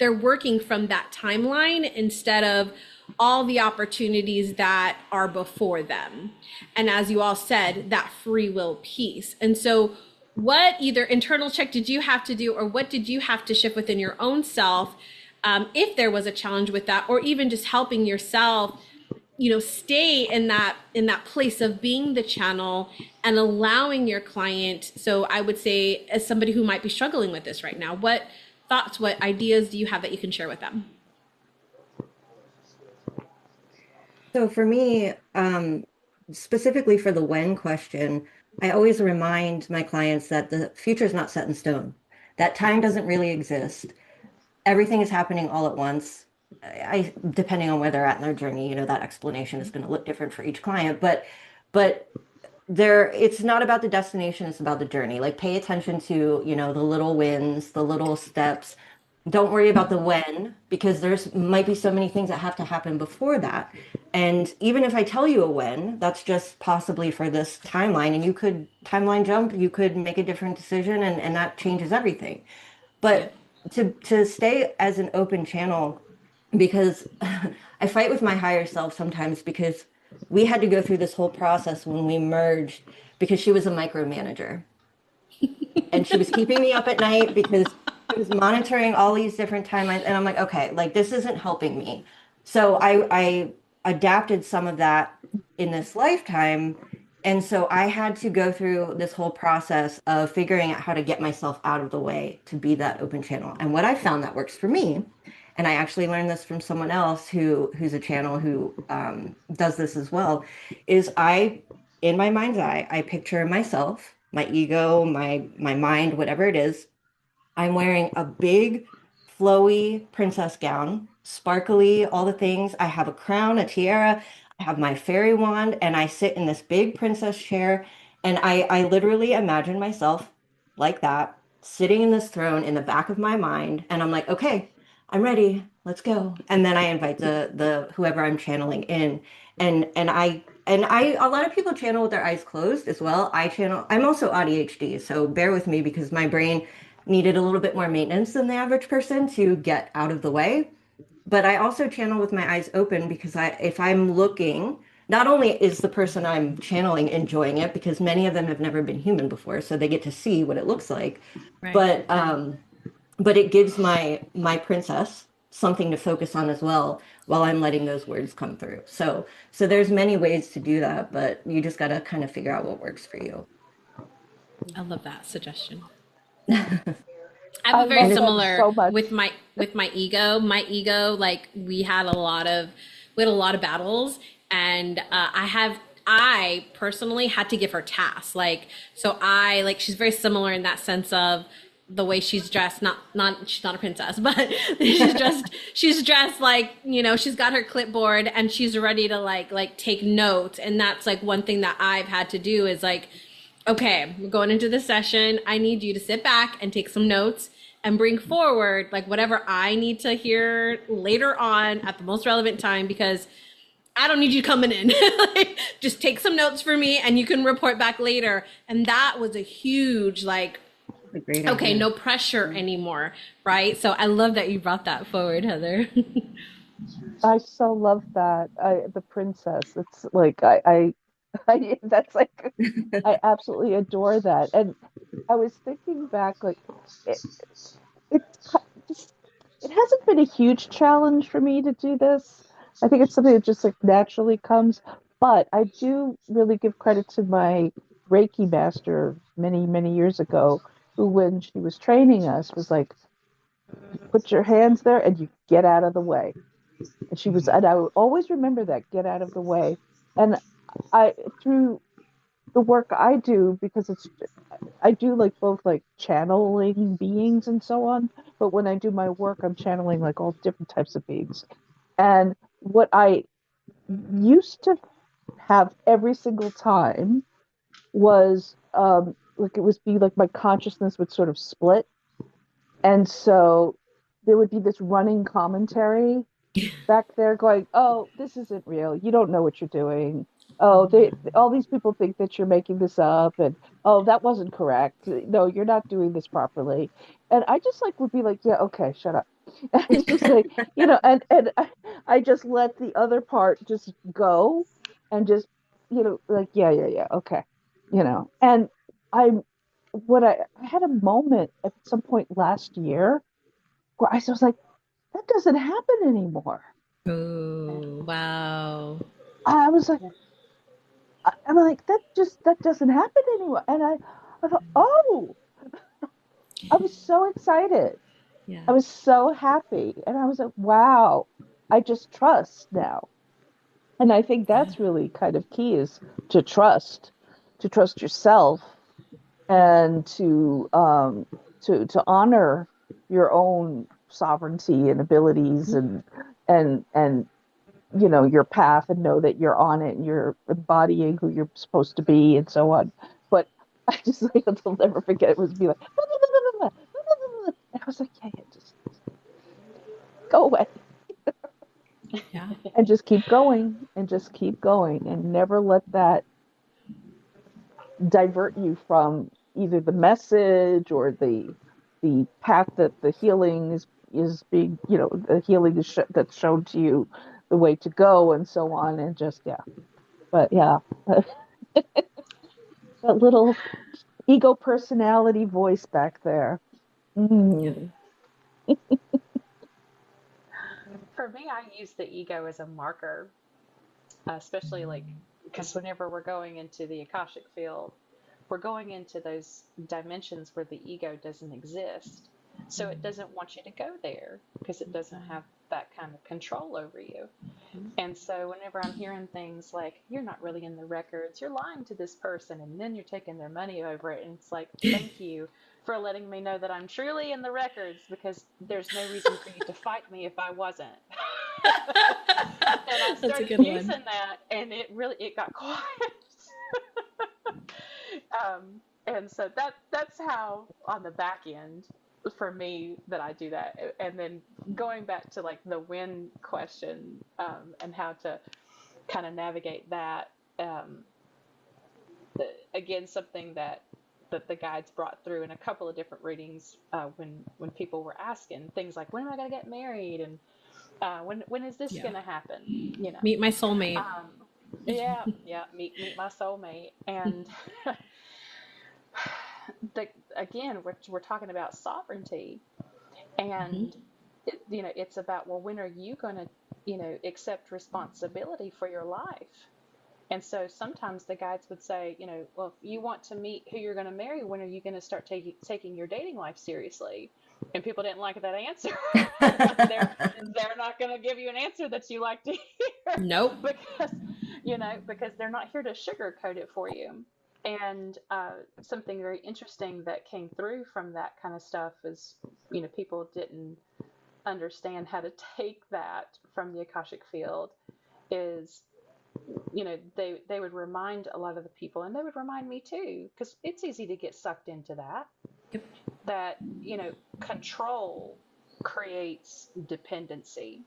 working from that timeline instead of all the opportunities that are before them. And as you all said, that free will piece. And so what either internal check did you have to do, or what did you have to shift within your own self, if there was a challenge with that, or even just helping yourself stay in that place of being the channel and allowing your client. So I would say, as somebody who might be struggling with this right now, what thoughts, what ideas do you have that you can share with them? So for me, specifically for the when question, I always remind my clients that the future is not set in stone. That time doesn't really exist. Everything is happening all at once. Depending on where they're at in their journey, that explanation is going to look different for each client, but it's not about the destination, it's about the journey. Like pay attention to, the little wins, the little steps. Don't worry about the when, because there's might be so many things that have to happen before that. And even if I tell you a when, that's just possibly for this timeline, and you could timeline jump, you could make a different decision, and that changes everything. Yeah. But to stay as an open channel, because I fight with my higher self sometimes, because we had to go through this whole process when we merged, because she was a micromanager and she was keeping me up at night because she was monitoring all these different timelines. And I'm like, okay, like this isn't helping me. So I adapted some of that in this lifetime. And so I had to go through this whole process of figuring out how to get myself out of the way to be that open channel. And what I found that works for me, and I actually learned this from someone else who's a channel who does this as well, is in my mind's eye, I picture myself, my ego, my mind, whatever it is. I'm wearing a big, flowy princess gown, sparkly, all the things. I have a crown, a tiara, I have my fairy wand, and I sit in this big princess chair. And I literally imagine myself like that, sitting in this throne in the back of my mind. And I'm like, okay, I'm ready. Let's go. And then I invite the whoever I'm channeling in. And a lot of people channel with their eyes closed as well. I'm also ADHD, so bear with me because my brain needed a little bit more maintenance than the average person to get out of the way. But I also channel with my eyes open, because if I'm looking, not only is the person I'm channeling enjoying it, because many of them have never been human before, so they get to see what it looks like, Right. but it gives my princess something to focus on as well while I'm letting those words come through. So there's many ways to do that, but you just got to kind of figure out what works for you. I love that suggestion. I have I a very And love it's that similar so much. with my ego. My ego, like we had a lot of battles, and I personally had to give her tasks. Like so, I like she's very similar in that sense of the way she's dressed. Not she's not a princess, but she's dressed like she's got her clipboard and she's ready to like take notes. And that's like one thing that I've had to do is like, okay, we're going into this session. I need you to sit back and take some notes and bring forward like whatever I need to hear later on at the most relevant time, because I don't need you coming in. Like, just take some notes for me and you can report back later. And that was a huge like, a great okay, idea. no pressure anymore, right? So I love that you brought that forward, Heather. I so love that. The princess. It's like that's like I absolutely adore that. And I was thinking back, like it, just it hasn't been a huge challenge for me to do this. I think it's something that just like naturally comes. But I do really give credit to my Reiki master many, many years ago, who, when she was training us, was like, "You put your hands there and you get out of the way." And and I will always remember that, get out of the way. And I, through the work I do, because I do like both like channeling beings and so on, but when I do my work, I'm channeling like all different types of beings. And what I used to have every single time was like it was be like my consciousness would sort of split. And so there would be this running commentary back there going, "Oh, this isn't real. You don't know what you're doing. Oh, all these people think that you're making this up, and oh, that wasn't correct. No, you're not doing this properly." And I just like would be like, "Yeah, okay, shut up." And just like, I just let the other part just go, and just like, yeah, yeah, yeah, okay, And I I had a moment at some point last year where I was like, that doesn't happen anymore. Oh, wow. I was like, I'm like, that doesn't happen anymore. And I thought, oh, I was so excited. Yeah. I was so happy. And I was like, wow, I just trust now. And I think that's really kind of key, is to trust yourself, and to to honor your own sovereignty and abilities and your path, and know that you're on it and you're embodying who you're supposed to be and so on. But I just like I'll never forget it was be like I was like, yeah, just go away Yeah. and just keep going and just keep going and never let that divert you from either the message or the path that the healing is being, the healing that's shown to you the way to go and so on. And just, yeah, but yeah, that little ego personality voice back there. Yeah. Mm. For me, I use the ego as a marker, especially like because whenever we're going into the Akashic field, we're going into those dimensions where the ego doesn't exist. So it doesn't want you to go there because it doesn't have that kind of control over you. And so whenever I'm hearing things like, you're not really in the records, you're lying to this person, and then you're taking their money over it, and it's like, thank you for letting me know that I'm truly in the records because there's no reason for you to fight me if I wasn't. And I That's a started good using one. that, and it got quiet. And so that's how on the back end for me that I do that. And then going back to like the when question, and how to kind of navigate that. Um, Again, something that the guides brought through in a couple of different readings, when people were asking things like, when am I going to get married, and when is this Yeah. going to happen? You know, Meet my soulmate. um, yeah, meet my soulmate. And the, again, we're talking about sovereignty, Hmm. and it's about, well, when are you going to accept responsibility for your life? And so sometimes the guides would say, well, if you want to meet who you're going to marry, when are you going to start taking your dating life seriously? And people didn't like that answer. They're not going to give you an answer that you like to hear Nope. because they're not here to sugarcoat it for you. And something very interesting that came through from that kind of stuff is, people didn't understand how to take that from the Akashic field. Is they would remind a lot of the people, and they would remind me too, because it's easy to get sucked into Yep. that control creates dependency.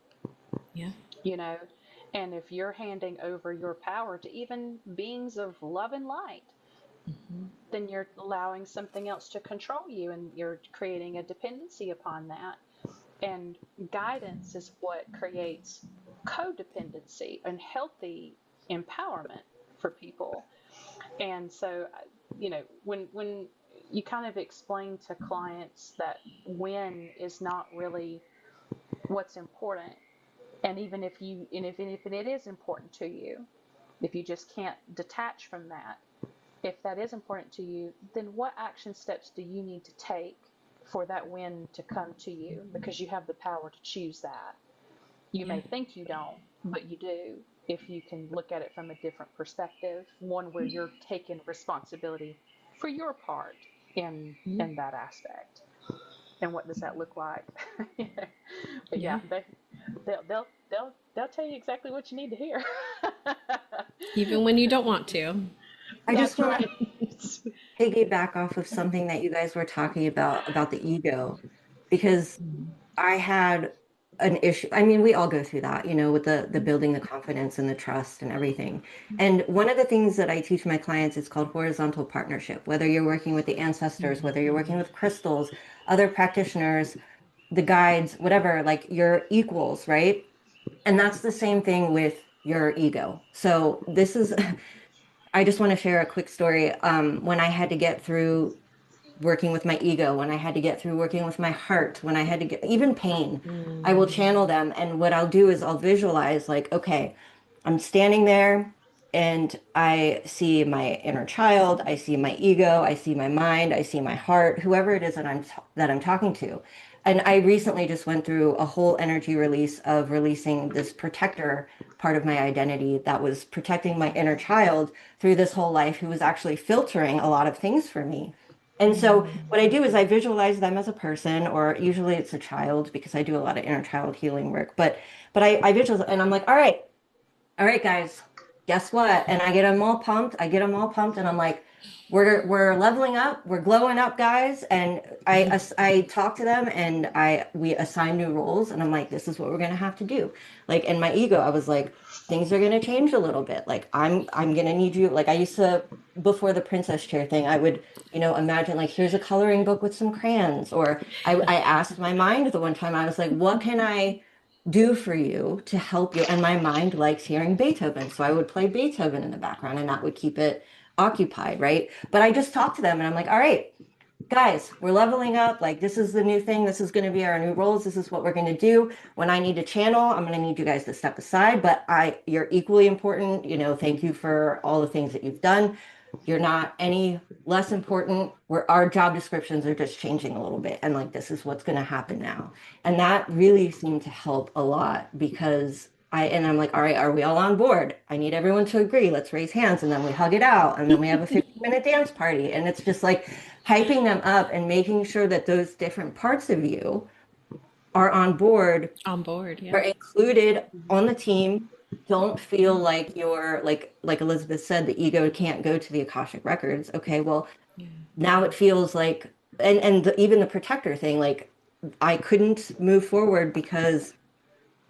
Yeah. you know and if you're handing over your power to even beings of love and light, Hmm. then you're allowing something else to control you, and you're creating a dependency upon that. And guidance is what creates codependency and healthy empowerment for people. And so, when you kind of explain to clients that when is not really what's important, and even if it is important to you, if you just can't detach from that, if that is important to you, then what action steps do you need to take for that win to come to you? Because you have the power to choose that. You Yeah. may think you don't, but you do, if you can look at it from a different perspective, one where you're taking responsibility for your part Mhm. in that aspect. And what does that look like? But yeah, Yeah. they'll tell you exactly what you need to hear. Even when you don't want to. I just That's want right. to piggyback off of something that you guys were talking about the ego, because I had an issue. I mean, we all go through that, with the building the confidence and the trust and everything. And one of the things that I teach my clients is called horizontal partnership. Whether you're working with the ancestors, whether you're working with crystals, other practitioners, the guides, whatever, like you're equals, right? And that's the same thing with your ego. So this is, I just want to share a quick story. When I had to get through working with my ego, when I had to get through working with my heart, when I had to get even pain, I will Mm. channel them. And what I'll do is I'll visualize like, okay, I'm standing there and I see my inner child, I see my ego, I see my mind, I see my heart, whoever it is that I'm talking to. And I recently just went through a whole energy release of releasing this protector part of my identity that was protecting my inner child through this whole life, who was actually filtering a lot of things for me. And so what I do is I visualize them as a person, or usually it's a child because I do a lot of inner child healing work. But I visualize and I'm like, all right, guys, guess what? And I get them all pumped. I get them all pumped, and I'm like, we're leveling up, we're glowing up, guys. And I talk to them, and we assign new roles, and I'm like, this is what we're gonna have to do. Like in my ego, I was like, things are gonna change a little bit. Like I'm gonna need you. Like I used to before the princess chair thing, I would imagine like here's a coloring book with some crayons, or I asked my mind the one time I was like, what can I do for you to help you? And my mind likes hearing Beethoven. So I would play Beethoven in the background and that would keep it occupied, right? But I just talked to them and I'm like, all right, guys, we're leveling up. Like, this is the new thing. This is going to be our new roles. This is what we're going to do. When I need to channel, I'm going to need you guys to step aside, but you're equally important. Thank you for all the things that you've done. You're not any less important. Our job descriptions are just changing a little bit. And like, this is what's going to happen now. And that really seemed to help a lot because I'm like, all right, are we all on board? I need everyone to agree. Let's raise hands. And then we hug it out. And then we have a 15-minute dance party. And it's just like hyping them up and making sure that those different parts of you are on board, Yeah. are included on the team. Don't feel like you're like Elizabeth said, the ego can't go to the Akashic records. Okay, well, now it feels like, and even the protector thing, like I couldn't move forward because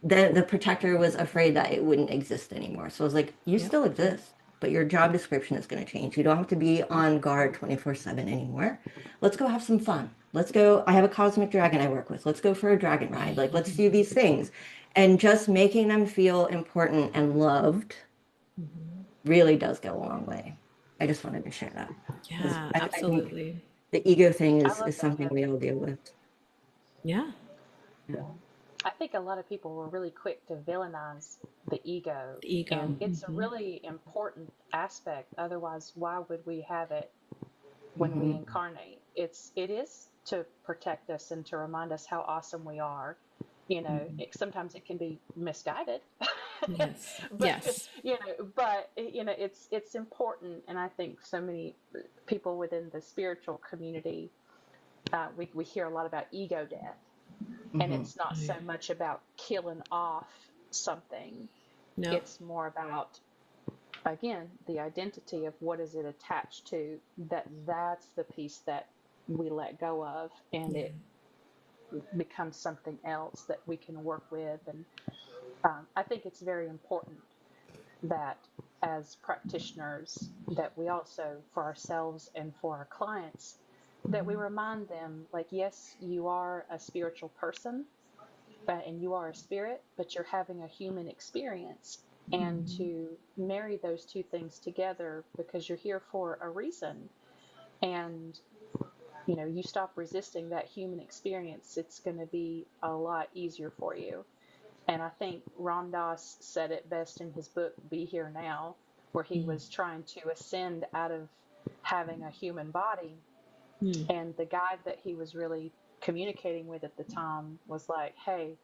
the protector was afraid that it wouldn't exist anymore. So I was like, you still exist, but your job description is going to change. You don't have to be on guard 24/7 anymore. Let's go have some fun. Let's go. I have a cosmic dragon I work with. Let's go for a dragon ride. Like, let's do these things. And just making them feel important and loved really does go a long way. I just wanted to share that. Yeah, I think absolutely. the ego thing I is, love is that, something we Heather. all deal with. Yeah. Yeah. I think a lot of people were really quick to villainize the ego, The ego. and it's a really important aspect. Otherwise, why would we have it when we Mhm. incarnate? It is to protect us and to remind us how awesome we are. Sometimes it can be misguided, Yes. but Yes. it's important. And I think so many people within the spiritual community, we hear a lot about ego death, and Mhm. it's not so much about killing off something. No. It's more about, again, the identity of what is it attached to, that's the piece that we let go of, and it becomes something else that we can work with. And I think it's very important that as practitioners, that we also, for ourselves and for our clients, that we remind them, like, yes, you are a spiritual person, and you are a spirit, but you're having a human experience. And to marry those two things together, because you're here for a reason, and you stop resisting that human experience, it's going to be a lot easier for you. And I think Ram Dass said it best in his book Be Here Now, where he was trying to ascend out of having a human body, and the guide that he was really communicating with at the time was like, hey,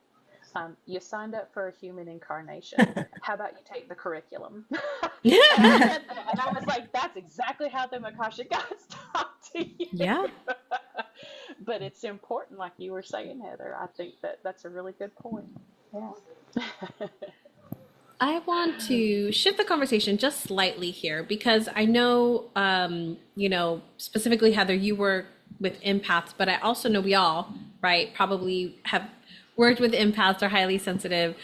you signed up for a human incarnation. How about you take the curriculum? And I read that and I was like, that's exactly how the Akashic guides talk to you. Yeah. But it's important, like you were saying, Heather. I think that's a really good point. Yeah. I want to shift the conversation just slightly here because I know, specifically, Heather, you work with empaths, but I also know we all, right, probably have worked with empaths or highly sensitive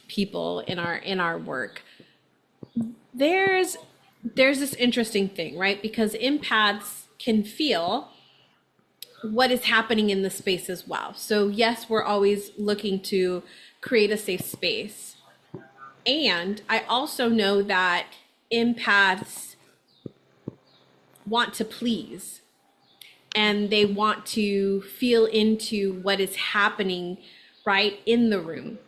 people in our work. There's this interesting thing, right? Because empaths can feel what is happening in the space as well. So yes, we're always looking to create a safe space. And I also know that empaths want to please and they want to feel into what is happening right in the room.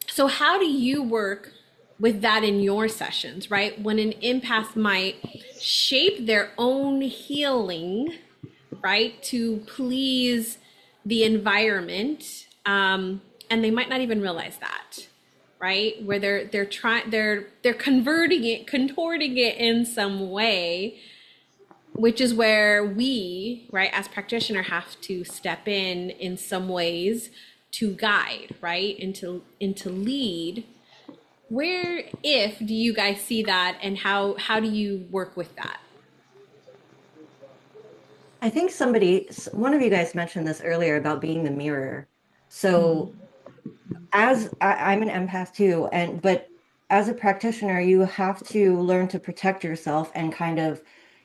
So how do you work with that in your sessions, right? When an empath might shape their own healing, right, to please the environment, and they might not even realize that, right? Where they're contorting it in some way which is where we, right, as practitioner, have to step in some ways to guide, right, and to lead. Where, if, do you guys see that, and how do you work with that? I think one of you guys mentioned this earlier about being the mirror. So I'm an empath too, and but as a practitioner, you have to learn to protect yourself and kind of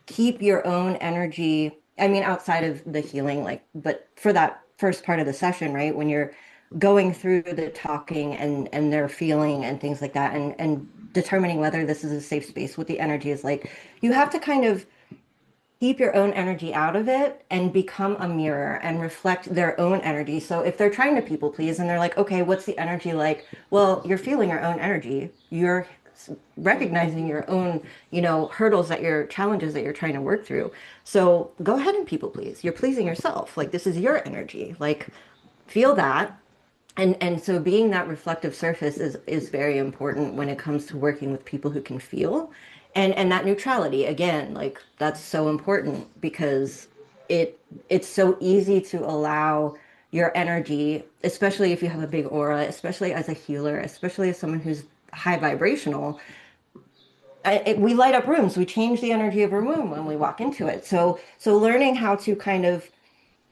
keep your own energy. I mean, outside of the healing, like, but for that first part of the session, right, when you're going through the talking and their feeling and things like that, and determining whether this is a safe space, what the energy is like, you have to kind of keep your own energy out of it and become a mirror and reflect their own energy. So if they're trying to people please and they're like, okay, what's the energy like? Well, you're feeling your own energy. You're recognizing your own, hurdles that your challenges that you're trying to work through. So go ahead and people please. You're pleasing yourself. Like this is your energy. Like feel that. And so being that reflective surface is very important when it comes to working with people who can feel. And that neutrality, again, like that's so important because it it's so easy to allow your energy, especially if you have a big aura, especially as a healer, especially as someone who's high vibrational. We light up rooms, we change the energy of a room when we walk into it. So learning how to kind of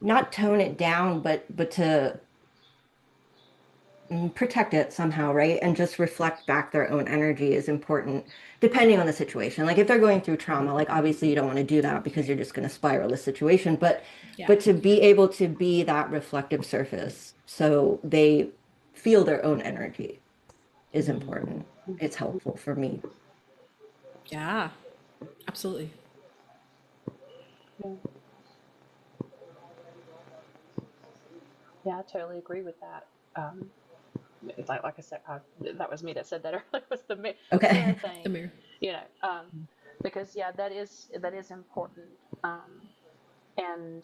not tone it down, but to protect it somehow, right? And just reflect back their own energy is important, depending on the situation. Like if they're going through trauma, like obviously you don't want to do that because you're just going to spiral the situation. Yeah. But to be able to be that reflective surface so they feel their own energy is important. It's helpful for me. Yeah, absolutely. Yeah, yeah, I totally agree with that. It's like I said, that was me that said that earlier. Was the mirror Okay. The thing, mirror. you know, because yeah, that is important. And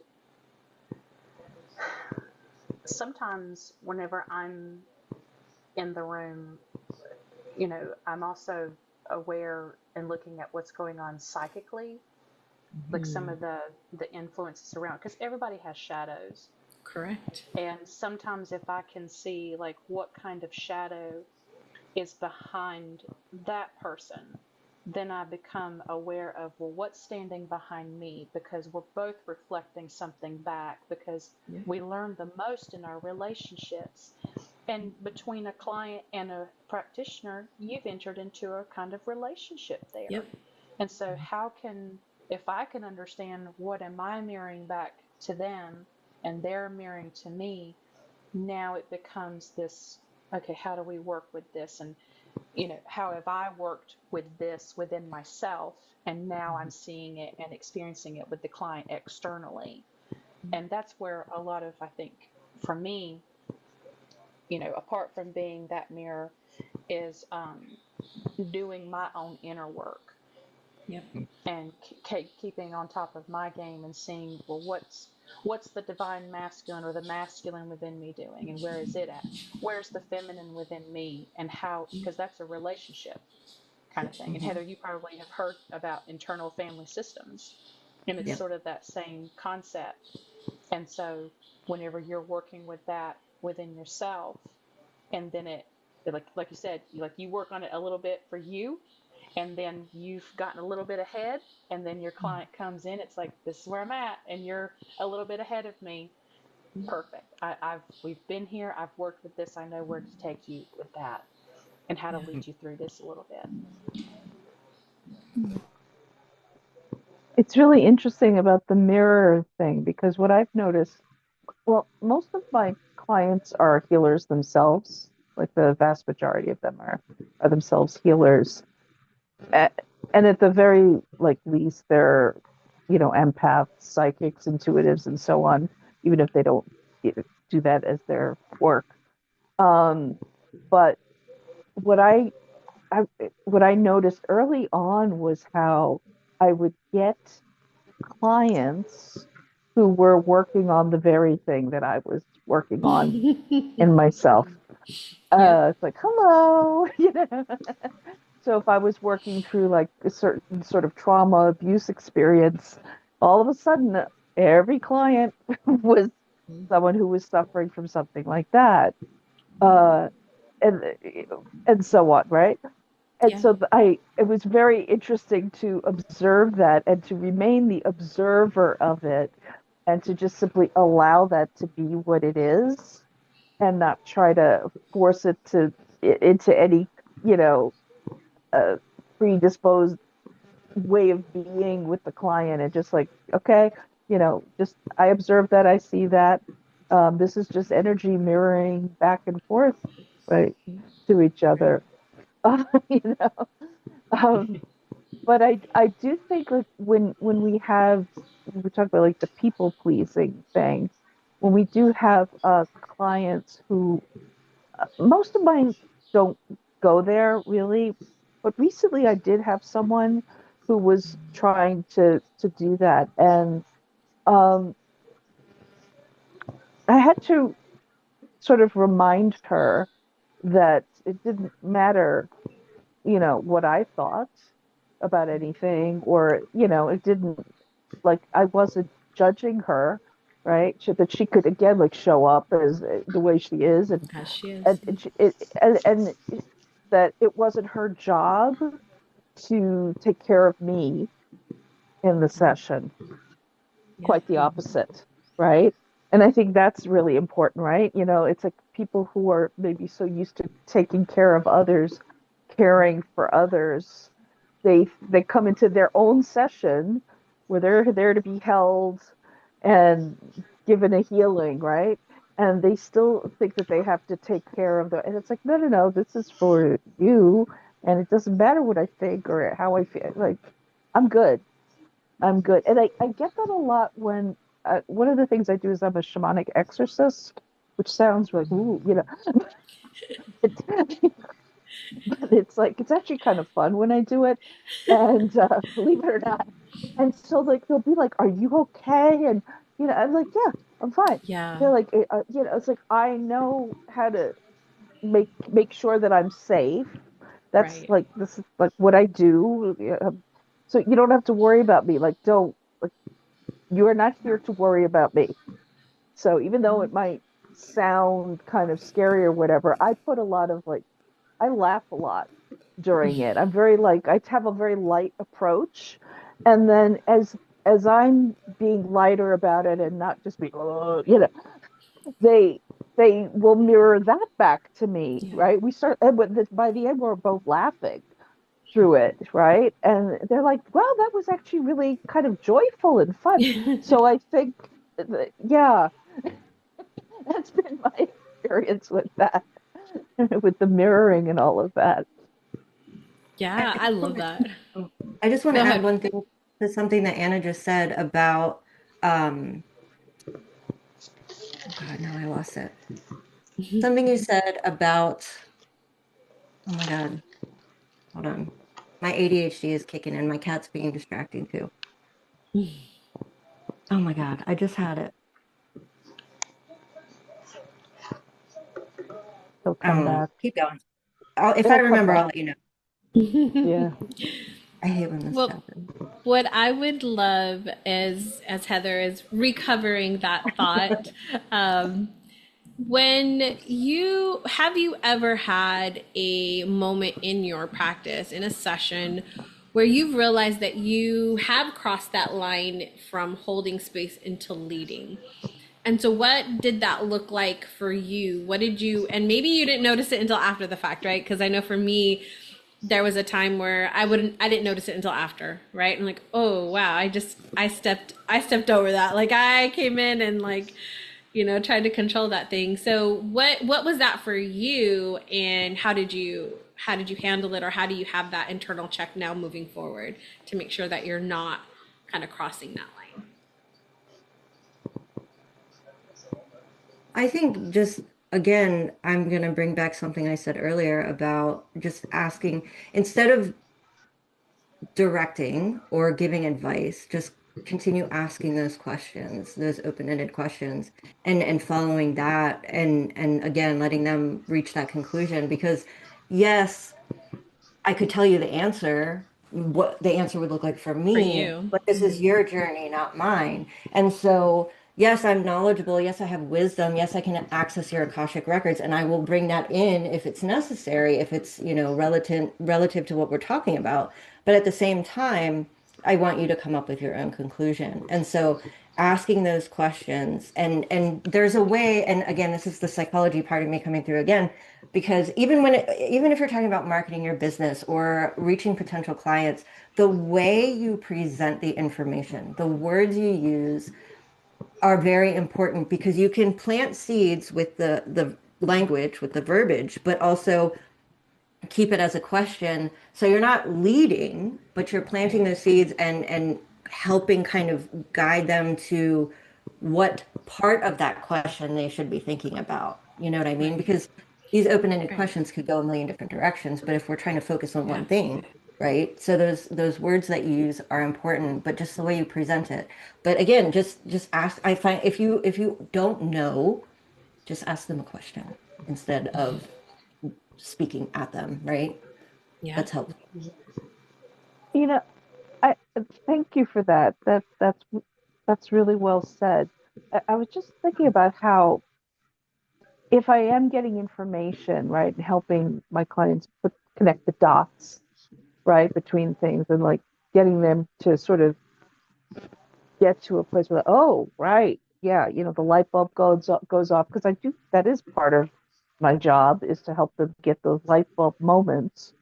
sometimes whenever I'm in the room, I'm also aware and looking at what's going on psychically, like some of the influences around, because everybody has shadows. Correct. And sometimes if I can see like what kind of shadow is behind that person, then I become aware of, well, what's standing behind me, because we're both reflecting something back, because Yeah. we learn the most in our relationships. And between a client and a practitioner, you've entered into a kind of relationship there. Yep. And so if I can understand what am I mirroring back to them and they're mirroring to me, now it becomes this, okay, how do we work with this? And, how have I worked with this within myself? And now I'm seeing it and experiencing it with the client externally. And that's where a lot of, I think, for me, apart from being that mirror, is doing my own inner work Yep. and keeping on top of my game and seeing, well, what's the divine masculine or the masculine within me doing, and where is it at? Where's the feminine within me, and how? Because that's a relationship kind of thing. And Heather, you probably have heard about internal family systems, and it's Yep. sort of that same concept. And so, whenever you're working with that within yourself, and then like you said, you work on it a little bit for you, and then you've gotten a little bit ahead, and then your client comes in, it's like, this is where I'm at, and you're a little bit ahead of me. Perfect. We've been here, I've worked with this, I know where to take you with that, and how to Yeah. lead you through this a little bit. It's really interesting about the mirror thing because what I've noticed, well, most of my clients are healers themselves. Like the vast majority of them are themselves healers. And at the very least, they're, empaths, psychics, intuitives, and so on, even if they don't do that as their work. Um, but what I what I noticed early on was how I would get clients who were working on the very thing that I was working on in myself. Yep. It's like, hello, So if I was working through like a certain sort of trauma abuse experience, all of a sudden, every client was someone who was suffering from something like that, uh, and and so on, right? And Yeah. so it was very interesting to observe that and to remain the observer of it, and to just simply allow that to be what it is, and not try to force it to into any, you know, uh, predisposed way of being with the client, and just like, okay, just I observe that, I see that. This is just energy mirroring back and forth, right, to each other. you know. Um, but I do think, like, when we talk about like the people pleasing thing, when we do have clients who, most of mine don't go there really, but recently I did have someone who was trying to do that, and um, I had to sort of remind her that it didn't matter, what I thought about anything, or it didn't, like, I wasn't judging her, right? That she could again, like, show up as the way she is, and As she is. and that it wasn't her job to take care of me in the session. Yeah. Quite the opposite, right? And I think that's really important, right? It's like people who are maybe so used to taking care of others, caring for others, they come into their own session where they're there to be held and given a healing, right? And they still think that they have to take care of and it's like, no, no, no, this is for you, and it doesn't matter what I think or how I feel. Like, I'm good. I'm good. And I get that a lot when, one of the things I do is I'm a shamanic exorcist, which sounds like, ooh, but it's like, it's actually kind of fun when I do it. And believe it or not. And so, like, they'll be like, "Are you okay?" And, I'm like, "Yeah, I'm fine." Yeah. They're like, it's like, I know how to make sure that I'm safe. That's Right. like, this is like what I do. So you don't have to worry about me. Like, don't, like, you are not here to worry about me. So even though it might sound kind of scary or whatever, I put a lot of, like, I laugh a lot during it. I'm very, like, I have a very light approach. And then as I'm being lighter about it and not just being, oh, they they will mirror that back to me, Yeah. right? We start, and by the end we're both laughing through it, right? And they're like, "Wow, that was actually really kind of joyful and fun." So I think, yeah, that's been my experience with that, with the mirroring and all of that. Yeah, I love that. I just want Go to add ahead. one thing to something that Anna just said about, um, oh God, now I lost it. Something you said about, oh my God, hold on. My ADHD is kicking in. My cat's being distracting too. Oh my God, I just had it. It'll come back. Keep going. If I It'll come remember, back. I'll let you know. Yeah. I hate when this Well, happens. what I would love is, as Heather is recovering that thought, um, when you ever had a moment in your practice, in a session, where you've realized that you have crossed that line from holding space into leading? And so what did that look like for you? What did you, and maybe you didn't notice it until after the fact, right? Because I know for me, there was a time where I didn't notice it until after, right? I'm like, oh wow, I stepped over that. Like, I came in and, like, tried to control that thing. So what was that for you, and how did you handle it, or how do you have that internal check now moving forward to make sure that you're not kind of crossing that line? I think just, again, I'm going to bring back something I said earlier about just asking, instead of directing or giving advice, just continue asking those questions, those open-ended questions, and following that, and again letting them reach that conclusion. Because yes, I could tell you the answer, what the answer would look like for For me, you. but this is your journey, not mine. And so, yes, I'm knowledgeable. Yes, I have wisdom. Yes, I can access your Akashic records, and I will bring that in if it's necessary, if it's, relative to what we're talking about. But at the same time, I want you to come up with your own conclusion. And so asking those questions, and there's a way, and again, this is the psychology part of me coming through again, because even if you're talking about marketing your business or reaching potential clients, the way you present the information, the words you use are very important, because you can plant seeds with the language, with the verbiage, but also keep it as a question. So you're not leading, but you're planting those seeds and helping kind of guide them to what part of that question they should be thinking about. You know what I mean? Right. Because these open-ended Right. questions could go a million different directions, but if we're trying to focus on Yeah. one thing, right? So those words that you use are important, but just the way you present it. But again, just ask. I find if you don't know, just ask them a question instead of speaking at them, right? Yeah. That's helpful. You know, I thank you for that. That's really well said. I was just thinking about how if I am getting information, right, and helping my clients connect the dots, right, between things and like getting them to sort of get to a place where, oh, right, yeah, the light bulb goes off, because I do, that is part of my job, is to help them get those light bulb moments.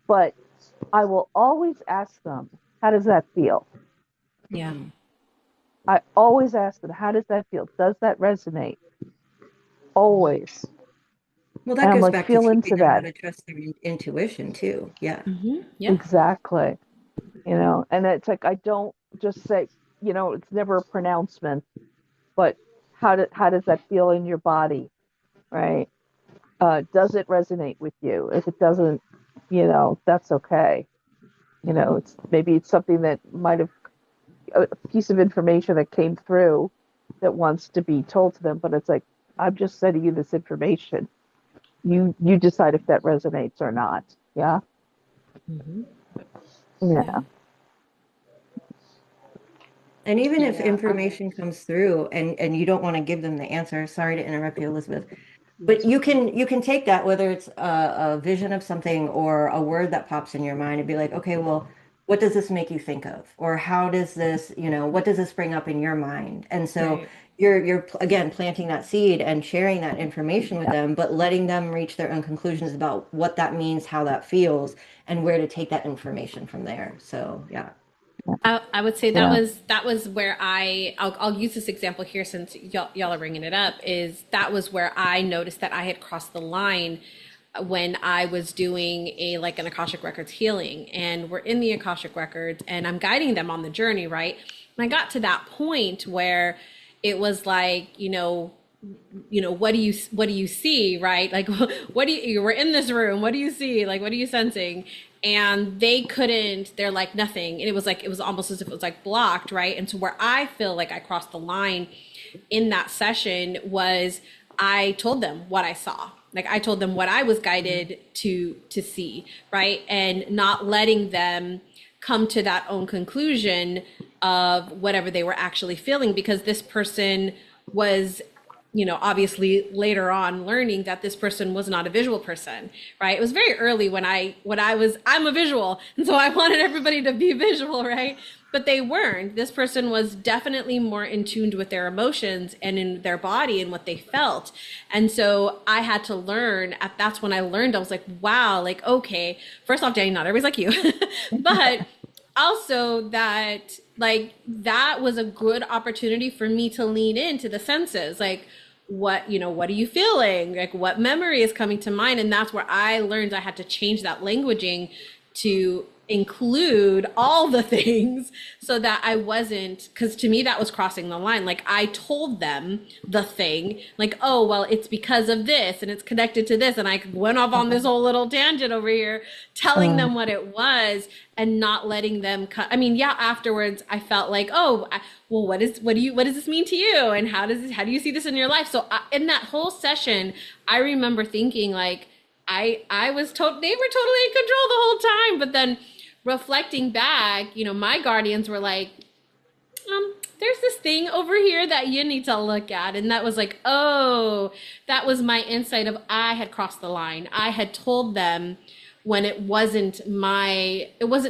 But I will always ask them, how does that feel? Yeah. Mhm. I always ask them, how does that feel? Does that resonate? Always. Well, And that I'm goes like, back to feel teaching into them how that. to trust their intuition too. Yeah. Yeah. Exactly. And it's like, I don't just say, it's never a pronouncement, but how does that feel in your body? Right. Does it resonate with you? If it doesn't, that's okay. Hmm. It's something that might have a piece of information that came through that wants to be told to them, but it's like, I'm just sending you this information. You decide if that resonates or not. Yeah. Hmm. Yeah. Yeah. And even if Yeah, information comes through and you don't want to give them the answer, sorry to interrupt you, Elizabeth, but that's okay. you can take that, whether it's a vision of something or a word that pops in your mind, and be like, okay, well, what does this make you think of? Or how does this, what does this bring up in your mind? And so Right. you're again planting that seed and sharing that information with them, but letting them reach their own conclusions about what that means, how that feels, and where to take that information from there. So yeah. I would say Yeah. that was where I'll use this example here since y'all are bringing it up, is that was where I noticed that I had crossed the line when I was doing an Akashic Records healing, and we're in the Akashic Records and I'm guiding them on the journey, right? And I got to that point where it was like, what do you see, right? Like what do you we're in this room, what do you see, like what are you sensing? And they're like nothing, and it was almost as if it was like blocked, right? And so where I feel like I crossed the line in that session was I told them what I saw. Like I told them what I was guided to see, right? And not letting them come to that own conclusion of whatever they were actually feeling, because this person was, obviously later on learning that this person was not a visual person, right? It was very early I'm a visual. And so I wanted everybody to be visual, right? But they weren't. This person was definitely more in tune with their emotions and in their body and what they felt. And so I had to learn, that's when I learned, I was like, wow, like, okay, first off, Danny, not everybody's like you, but also that was a good opportunity for me to lean into the senses, like what are you feeling, like what memory is coming to mind. And that's where I learned I had to change that languaging to include all the things, so that I wasn't, because to me that was crossing the line. Like I told them the thing, like, oh well, it's because of this and it's connected to this, and I went off on this whole little tangent over here telling Uh, them what it was, and not letting them I mean, yeah, afterwards I felt like, oh, well, what does this mean to you, and how do you see this in your life? So in that whole session I remember thinking like, they were totally in control the whole time. But then reflecting back, my guardians were like, there's this thing over here that you need to look at. And that was like, oh, that was my insight of I had crossed the line. I had told them when it wasn't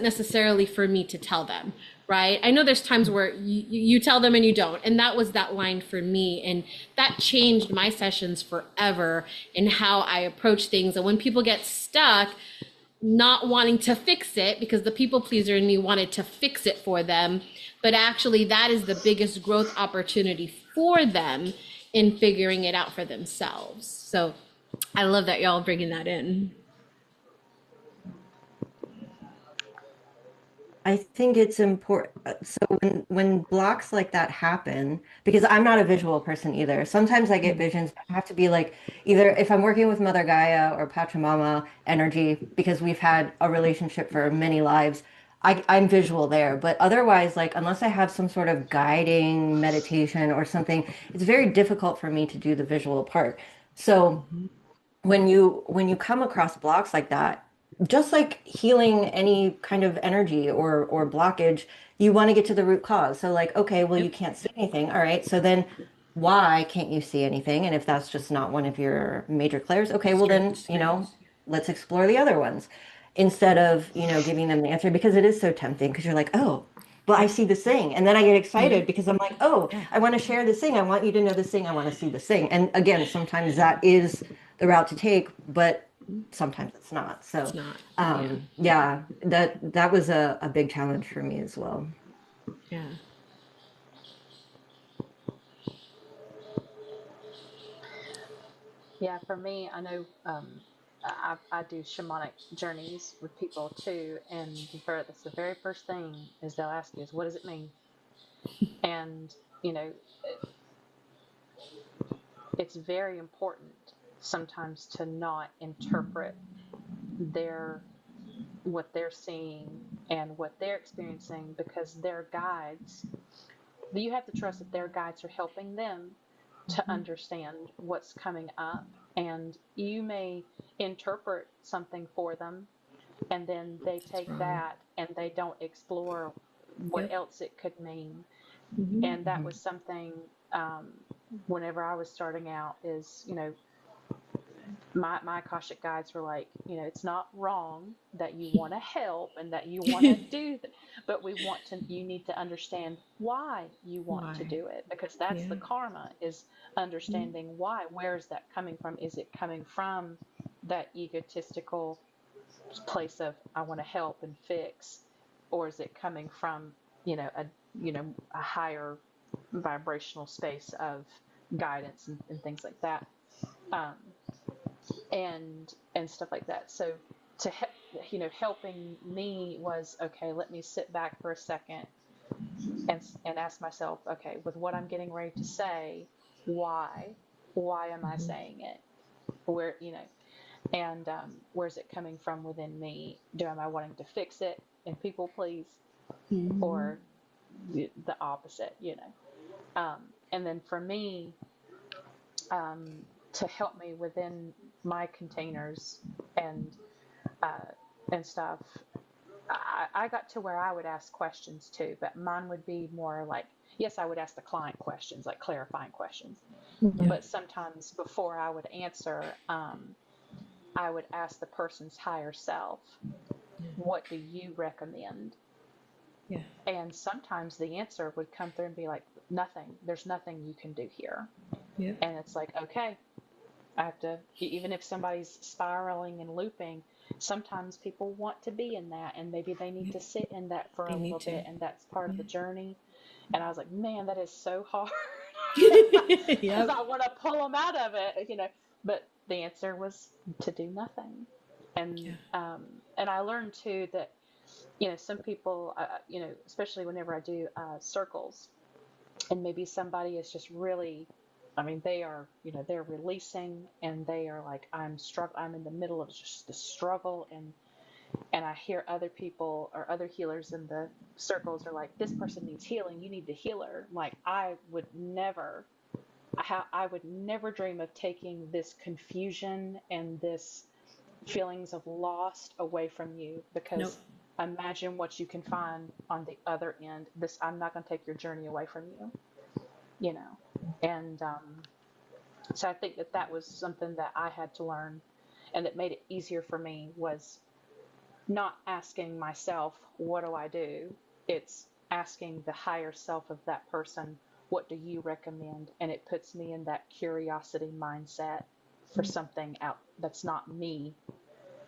necessarily for me to tell them, right? I know there's times where you tell them and you don't. And that was that line for me. And that changed my sessions forever in how I approach things. And when people get stuck, not wanting to fix it because the people pleaser in me wanted to fix it for them. But actually, that is the biggest growth opportunity for them in figuring it out for themselves. So I love that y'all bringing that in. I think it's important. So when blocks like that happen, because I'm not a visual person either, sometimes I get visions that have to be like either if I'm working with Mother Gaia or Pachamama energy, because we've had a relationship for many lives, I'm visual there. But otherwise, like unless I have some sort of guiding meditation or something, it's very difficult for me to do the visual part. So when you come across blocks like that, just like healing any kind of energy or blockage, you want to get to the root cause. So like, okay, well, you Yep. can't see anything. All right. So then why can't you see anything? And if that's just not one of your major clairs, okay, well then, Strengths. let's explore the other ones instead of, giving them the answer because it is so tempting because you're like, oh, well, I Yep. see this thing. And then I get Yeah. excited because I'm like, oh, Yeah. I want to share this thing. I want you to know this thing. I want to see this thing. And again, sometimes that is the route to take, but sometimes it's not. It's So, not. Yeah. yeah, that was a big challenge for me as well. Yeah. Yeah, for me, I know I do shamanic journeys with people too, and that's the very first thing is they'll ask you is what does it mean? And you know, it's very important sometimes to not interpret their what they're seeing and what they're experiencing because their guides, you have to trust that their guides are helping them to understand what's coming up. And you may interpret something for them, and then they It's take wrong. that and they don't explore what Yep. else it could mean. Mm-hmm. And that was something um, whenever I was starting out, is, my Akashic guides were like, it's not wrong that you want to help and that you want to do that, but you need to understand why you want to Why? do it, because that's Yeah. the karma, is understanding why. Where is that coming from? Is it coming from that egotistical place of I want to help and fix, or is it coming from, a higher vibrational space of guidance and things like that? Um, and stuff like that. So to helping me was, okay, let me sit back for a second and ask myself, okay, with what I'm getting ready to say, why am I saying it? Where, and where's it coming from within me? Am I wanting to fix it and people please, Mm-hmm. or the opposite? And then for me, to help me within my containers and uh, and stuff, I got to where I would ask questions too, but mine would be more like, yes, I would ask the client questions, like clarifying questions. Yeah. But sometimes before I would answer, I would ask the person's higher self, what do you recommend? Yeah. And sometimes the answer would come through and be like, nothing, there's nothing you can do here. Yeah. And it's like, okay, I have to, even if somebody's spiraling and looping, sometimes people want to be in that and maybe they need to sit in that for They a need little to. bit, and that's part of Yeah. the journey. And I was like, man, that is so hard because Yep. I want to pull them out of it, but the answer was to do nothing. Yeah. And I learned too that, some people, especially whenever I do circles, and maybe somebody is just really, I mean, they are, they're releasing and they are like, I'm in the middle of just the struggle, and I hear other people or other healers in the circles are like, this person needs healing, you need to heal her. Like, I would never dream of taking this confusion and this feelings of lost away from you, Nope. because imagine what you can find on the other end. This, I'm not going to take your journey away from you, you know. And so I think that that was something that I had to learn, and that made it easier for me, was not asking myself, what do I do? It's asking the higher self of that person, what do you recommend? And it puts me in that curiosity mindset for something out that's not me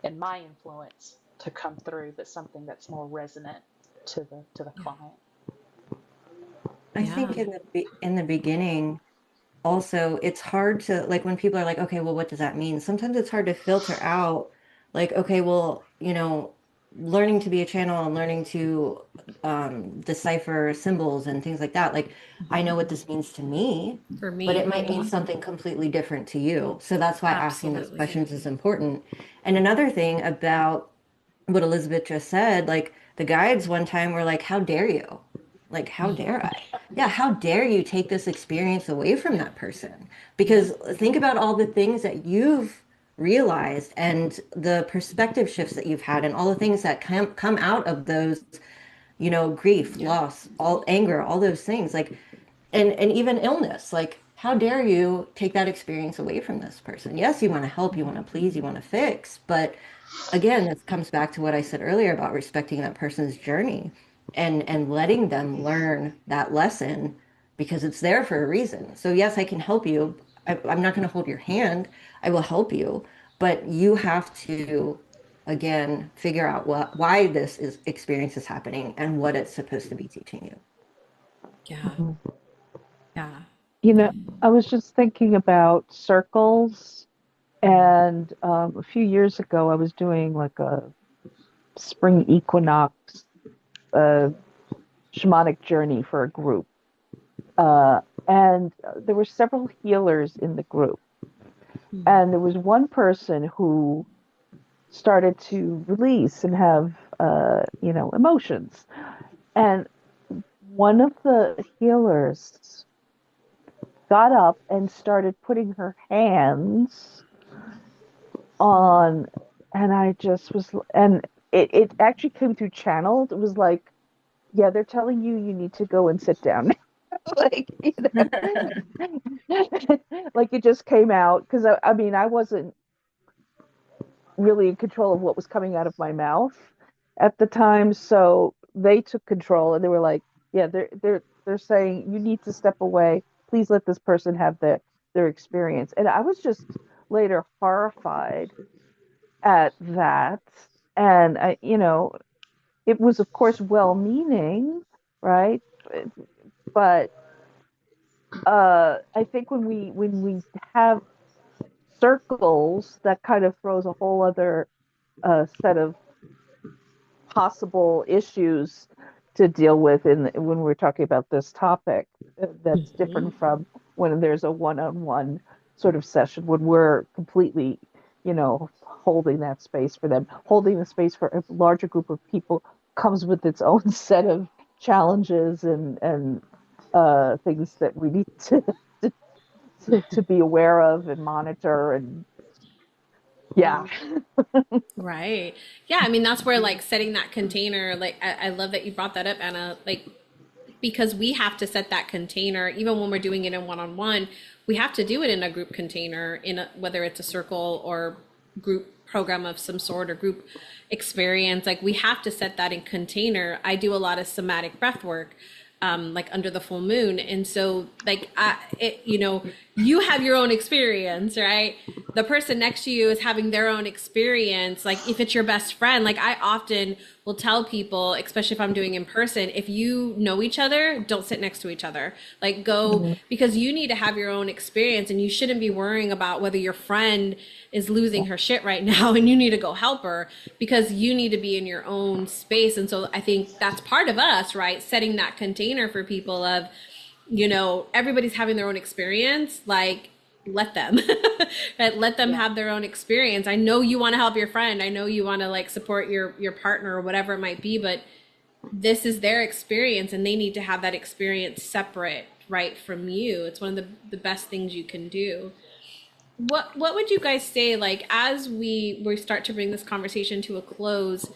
and my influence to come through, but something that's more resonant to the client. I Yeah. think in the beginning, also it's hard to, like, when people are like, okay, well, what does that mean? Sometimes it's hard to filter out, like, okay, well, learning to be a channel and learning to decipher symbols and things like that. Like, I know what this means to me, For but it me. might mean something completely different to you. So that's why asking those Absolutely. questions is important. And another thing about what Elizabeth just said, like, the guides one time were like, how dare you? Like, how dare I? Yeah, how dare you take this experience away from Yeah. that person? Yeah. Because think about all the things that you've realized and the perspective shifts that you've had and all the things that come out of those, grief, Yeah. loss, all anger, all those things. Like, and even illness. Like, how dare you take that experience away from this person? Yes, you want to help, you want to please, you want to fix, but again, this comes back to what I said earlier about respecting that person's journey and letting them learn that lesson because it's there for a reason. So yes, I can help you. I'm not going to hold your hand. I will help you, but you have to again figure out why this is experience is happening and what it's supposed to be teaching you. Yeah. Mhm. Yeah. You know, I was just thinking about circles, and a few years ago, I was doing like a spring equinox uh, shamanic journey for a group. And there were several healers in the group. And there was one person who started to release and have, emotions. And one of the healers got up and started putting her hands on, and I just was, and it actually came through channeled. It was like, yeah, they're telling you you need to go and sit down. Like, like it just came out because I mean, I wasn't really in control of what was coming out of my mouth at the time, so they took control and they were like, yeah, they're saying you need to step away. Please let this person have their experience. And I was just later horrified at that. And it was of course well-meaning, right? But I think when we have circles, that kind of throws a whole other set of possible issues to deal with when we're talking about this topic. That's different from when there's a one-on-one sort of session when we're completely, holding that space for them. Holding the space for a larger group of people comes with its own set of challenges and things that we need to be aware of and monitor and yeah. Right. Yeah. I mean, that's where like setting that container, like, I love that you brought that up, Anna, like, because we have to set that container, even when we're doing it in one-on-one, we have to do it in a group container, whether it's a circle or group program of some sort or group experience. Like, we have to set that in container. I do a lot of somatic breath work, like under the full moon. And so like, you have your own experience, right? The person next to you is having their own experience. Like, if it's your best friend, like, I often will tell people, especially if I'm doing in person, if you know each other, don't sit next to each other. Like, go, Mhm. because you need to have your own experience and you shouldn't be worrying about whether your friend is losing her shit right now and you need to go help her, because you need to be in your own space. And so I think that's part of us, right? Setting that container for people of, everybody's having their own experience. Like, let them right? Let them Yeah. have their own experience. I know you want to help your friend. I know you want to like support your partner or whatever it might be, but this is their experience and they need to have that experience separate, right, from you. It's one of the best things you can do. What would you guys say, like, as we start to bring this conversation to a close,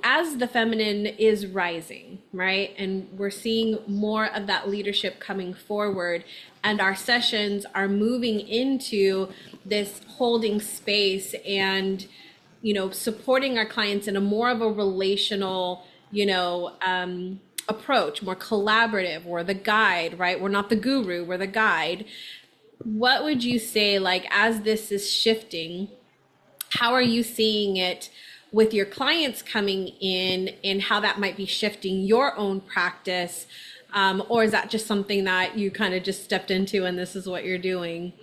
as the feminine is rising, right? And we're seeing more of that leadership coming forward, and our sessions are moving into this holding space and, supporting our clients in a more of a relational, approach, more collaborative. We're the guide, right? We're not the guru, we're the guide. What would you say, like, as this is shifting, how are you seeing it with your clients coming in, and how that might be shifting your own practice? Or is that just something that you kind of just stepped into and this is what you're doing?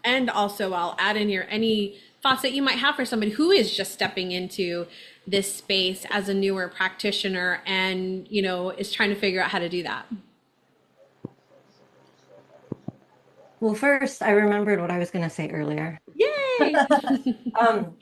And also, I'll add in here any thoughts that you might have for somebody who is just stepping into this space as a newer practitioner and, is trying to figure out how to do that. Well, first, I remembered what I was going to say earlier. Yay!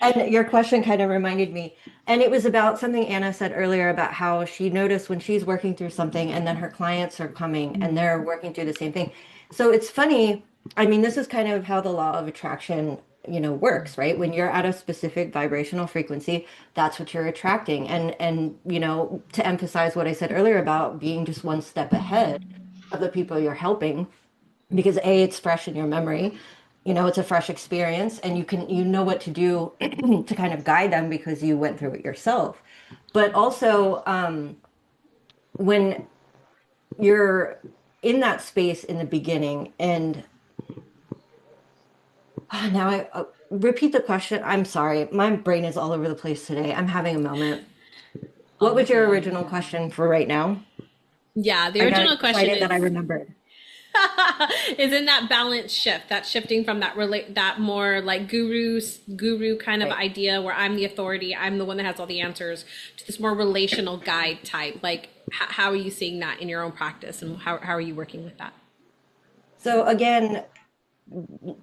And your question kind of reminded me. And it was about something Anna said earlier about how she noticed when she's working through something and then her clients are coming and they're working through the same thing. So it's funny. I mean, this is kind of how the law of attraction, works, right? When you're at a specific vibrational frequency, that's what you're attracting. And, to emphasize what I said earlier about being just one step ahead of the people you're helping, because A, it's fresh in your memory, it's a fresh experience, and you know what to do to kind of guide them because you went through it yourself. But also, when you're in that space in the beginning, and now I repeat the question. I'm sorry, my brain is all over the place today. I'm having a moment. What was your original question for right now? Yeah, the I got original question excited that I is remembered. is in that balance shift, that shifting from that more like guru kind of Right. idea where I'm the authority, I'm the one that has all the answers, to this more relational guide type. Like, how are you seeing that in your own practice, and how are you working with that? So again,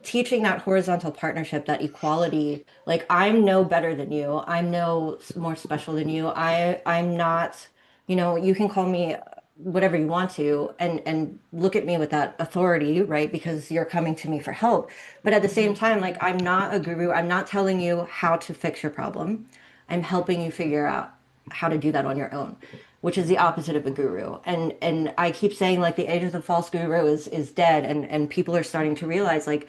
teaching that horizontal partnership, that equality, like I'm no better than you. I'm no more special than you. I'm not, you can call me whatever you want to and look at me with that authority, right? Because you're coming to me for help. But at the same time, like I'm not a guru. I'm not telling you how to fix your problem. I'm helping you figure out how to do that on your own, which is the opposite of a guru. And I keep saying like the age of the false guru is dead, and people are starting to realize like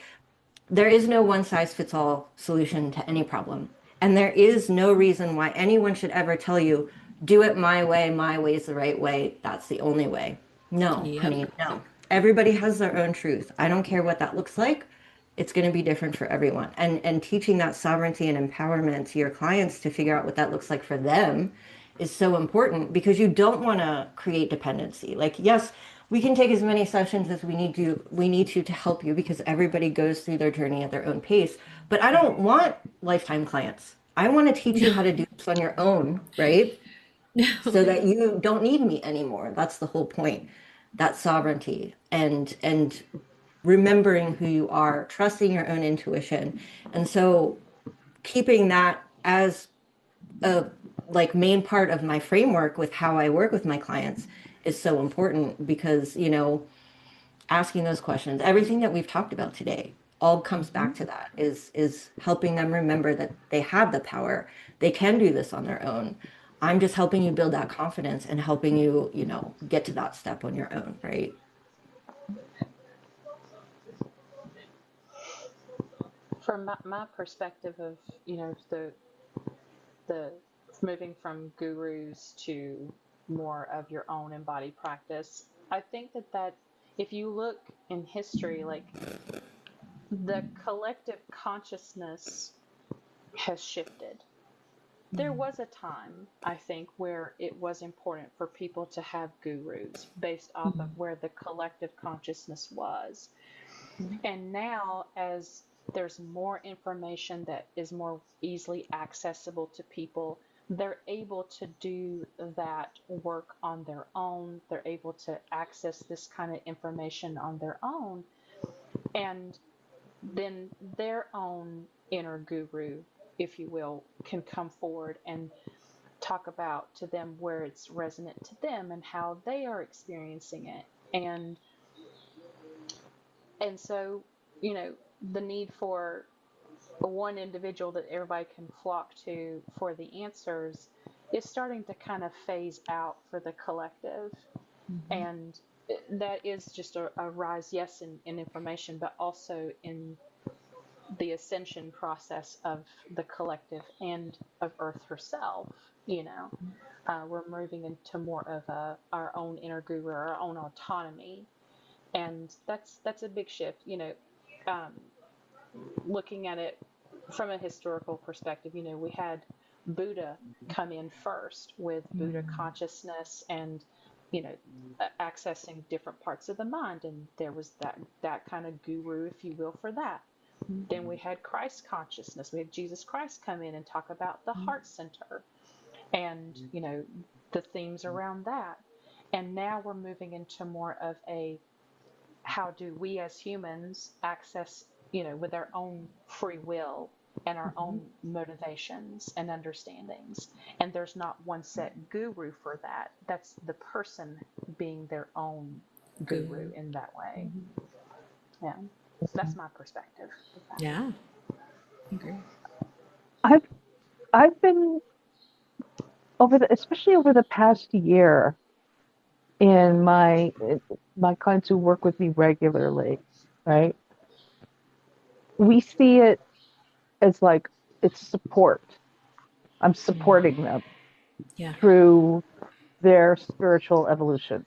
there is no one size fits all solution to any problem. And there is no reason why anyone should ever tell you, do it my way is the right way. That's the only way. No, Yep. honey, no. Everybody has their own truth. I don't care what that looks like. It's going to be different for everyone. And teaching that sovereignty and empowerment to your clients to figure out what that looks like for them is so important, because you don't want to create dependency. Like, yes, we can take as many sessions as we need to help you, because everybody goes through their journey at their own pace. But I don't want lifetime clients. I want to teach you how to do this on your own, right? So that you don't need me anymore. That's the whole point. That sovereignty and remembering who you are, trusting your own intuition. And so keeping that as a like main part of my framework with how I work with my clients is so important, because, asking those questions, everything that we've talked about today all comes back to that, is helping them remember that they have the power. They can do this on their own. I'm just helping you build that confidence and helping you, get to that step on your own, right? From my perspective of, the moving from gurus to more of your own embodied practice, I think that if you look in history, like the collective consciousness has shifted. There was a time, I think, where it was important for people to have gurus based off of where the collective consciousness was. And now, as there's more information that is more easily accessible to people, they're able to do that work on their own. They're able to access this kind of information on their own. And then their own inner guru, if you will, can come forward and talk about to them where it's resonant to them and how they are experiencing it. And so, the need for one individual that everybody can flock to for the answers is starting to kind of phase out for the collective. And that is just a rise, yes, in information, but also in the ascension process of the collective and of Earth herself. You know, we're moving into more of our own inner guru, our own autonomy, and that's a big shift. You know, um, looking at it from a historical perspective, you know, we had Buddha come in first with Buddha consciousness and, you know, accessing different parts of the mind, and there was that kind of guru, if you will, for that. Then we had Christ consciousness. We had Jesus Christ come in and talk about the heart center and, you know, the themes around that. And now we're moving into more of a how do we as humans access, you know, with our own free will and our own motivations and understandings. And there's not one set guru for that. That's the person being their own guru in that way. Yeah. That's my perspective of that. Yeah. I agree. I've been especially over the past year, in my clients who work with me regularly, right? We see it as like it's support. I'm supporting them Yeah. through their spiritual evolution.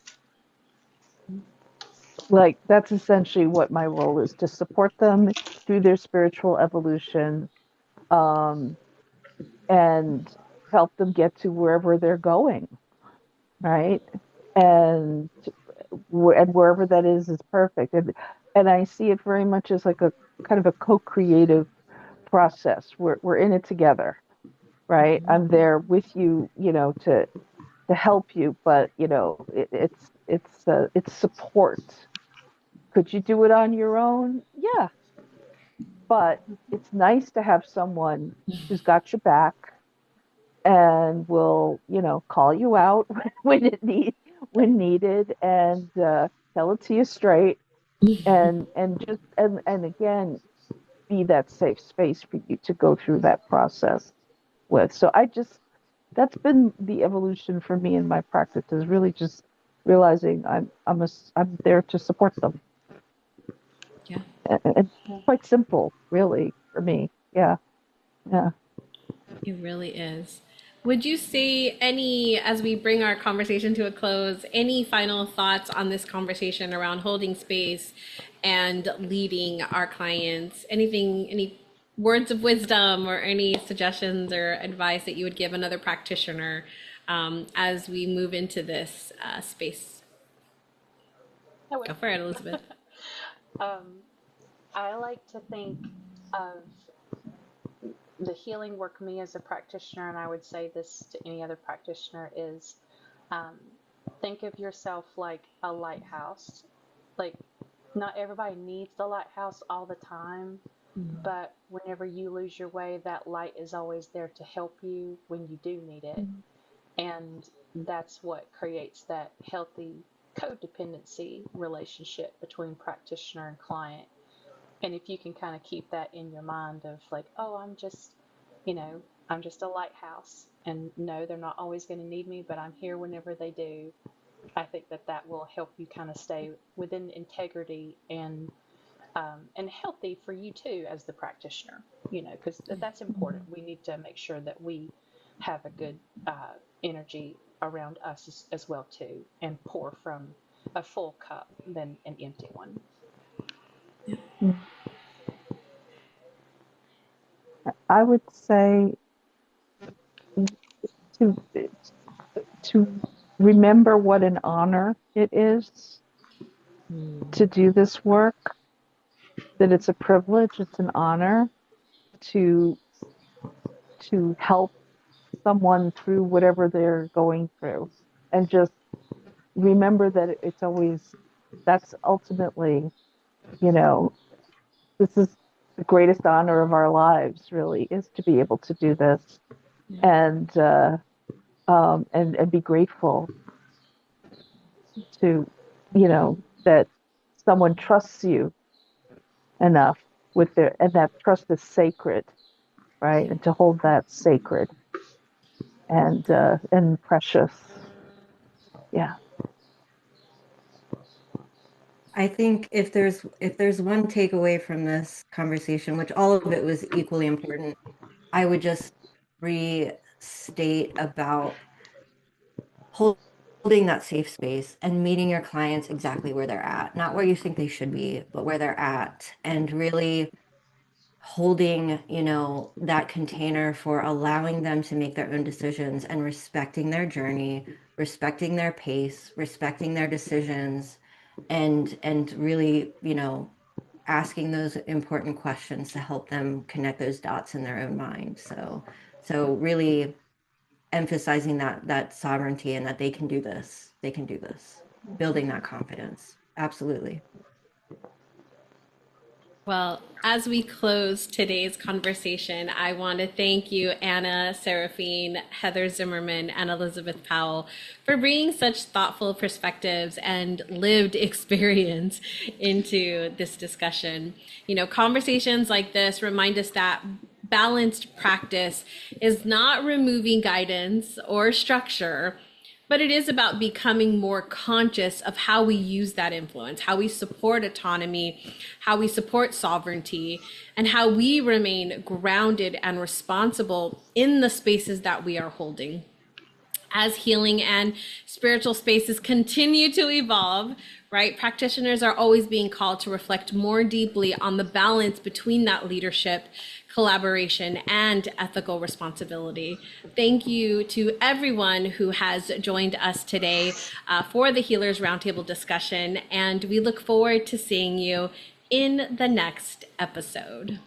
Like that's essentially what my role is, to support them through their spiritual evolution, um, and help them get to wherever they're going, right? And and wherever that is perfect. And I see it very much as like a kind of a co-creative process. We're in it together, right? I'm there with you, you know, to help you, but you know, it's support. Could you do it on your own? Yeah, but it's nice to have someone who's got your back and will, you know, call you out when needed, and tell it to you straight, and just and again, be that safe space for you to go through that process with. So that's been the evolution for me in my practice, is really just realizing I'm there to support them. Yeah. And quite simple, really, for me. Yeah. Yeah. It really is. Would you say as we bring our conversation to a close, any final thoughts on this conversation around holding space and leading our clients? Any words of wisdom or any suggestions or advice that you would give another practitioner as we move into this space? I Go will. for it, Elizabeth. I like to think of the healing work me as a practitioner, and I would say this to any other practitioner, is um, think of yourself like a lighthouse. Like, not everybody needs the lighthouse all the time, but whenever you lose your way, that light is always there to help you when you do need it. And that's what creates that healthy codependency relationship between practitioner and client. And if you can kind of keep that in your mind of like, oh, you know, I'm just a lighthouse, and no, they're not always going to need me, but I'm here whenever they do. I think that will help you kind of stay within integrity and healthy for you too as the practitioner. You know, because that's important. We need to make sure that we have a good energy around us as well too, and pour from a full cup than an empty one. I would say to to remember what an honor it is to do this work, that it's a privilege, it's an honor to help someone through whatever they're going through. And just remember that it's always, that's ultimately, you know, this is the greatest honor of our lives, really, is to be able to do this, and and be grateful to, you know, that someone trusts you enough with and that trust is sacred, right? And to hold that sacred. and precious. Yeah. I think if there's one takeaway from this conversation, which all of it was equally important, I would just restate about holding that safe space and meeting your clients exactly where they're at, not where you think they should be, but where they're at, and really holding, that container for allowing them to make their own decisions and respecting their journey, respecting their pace, respecting their decisions, and really, asking those important questions to help them connect those dots in their own mind. So really emphasizing that sovereignty and that they can do this. They can do this. Building that confidence. Absolutely. Well, as we close today's conversation, I want to thank you, Anna Seraphine, Heather Zimmerman, and Elizabeth Powell, for bringing such thoughtful perspectives and lived experience into this discussion. Conversations like this remind us that balanced practice is not removing guidance or structure, but it is about becoming more conscious of how we use that influence, how we support autonomy, how we support sovereignty, and how we remain grounded and responsible in the spaces that we are holding. As healing and spiritual spaces continue to evolve, right, practitioners are always being called to reflect more deeply on the balance between that leadership, collaboration, and ethical responsibility. Thank you to everyone who has joined us today for the Healers Roundtable discussion, and we look forward to seeing you in the next episode.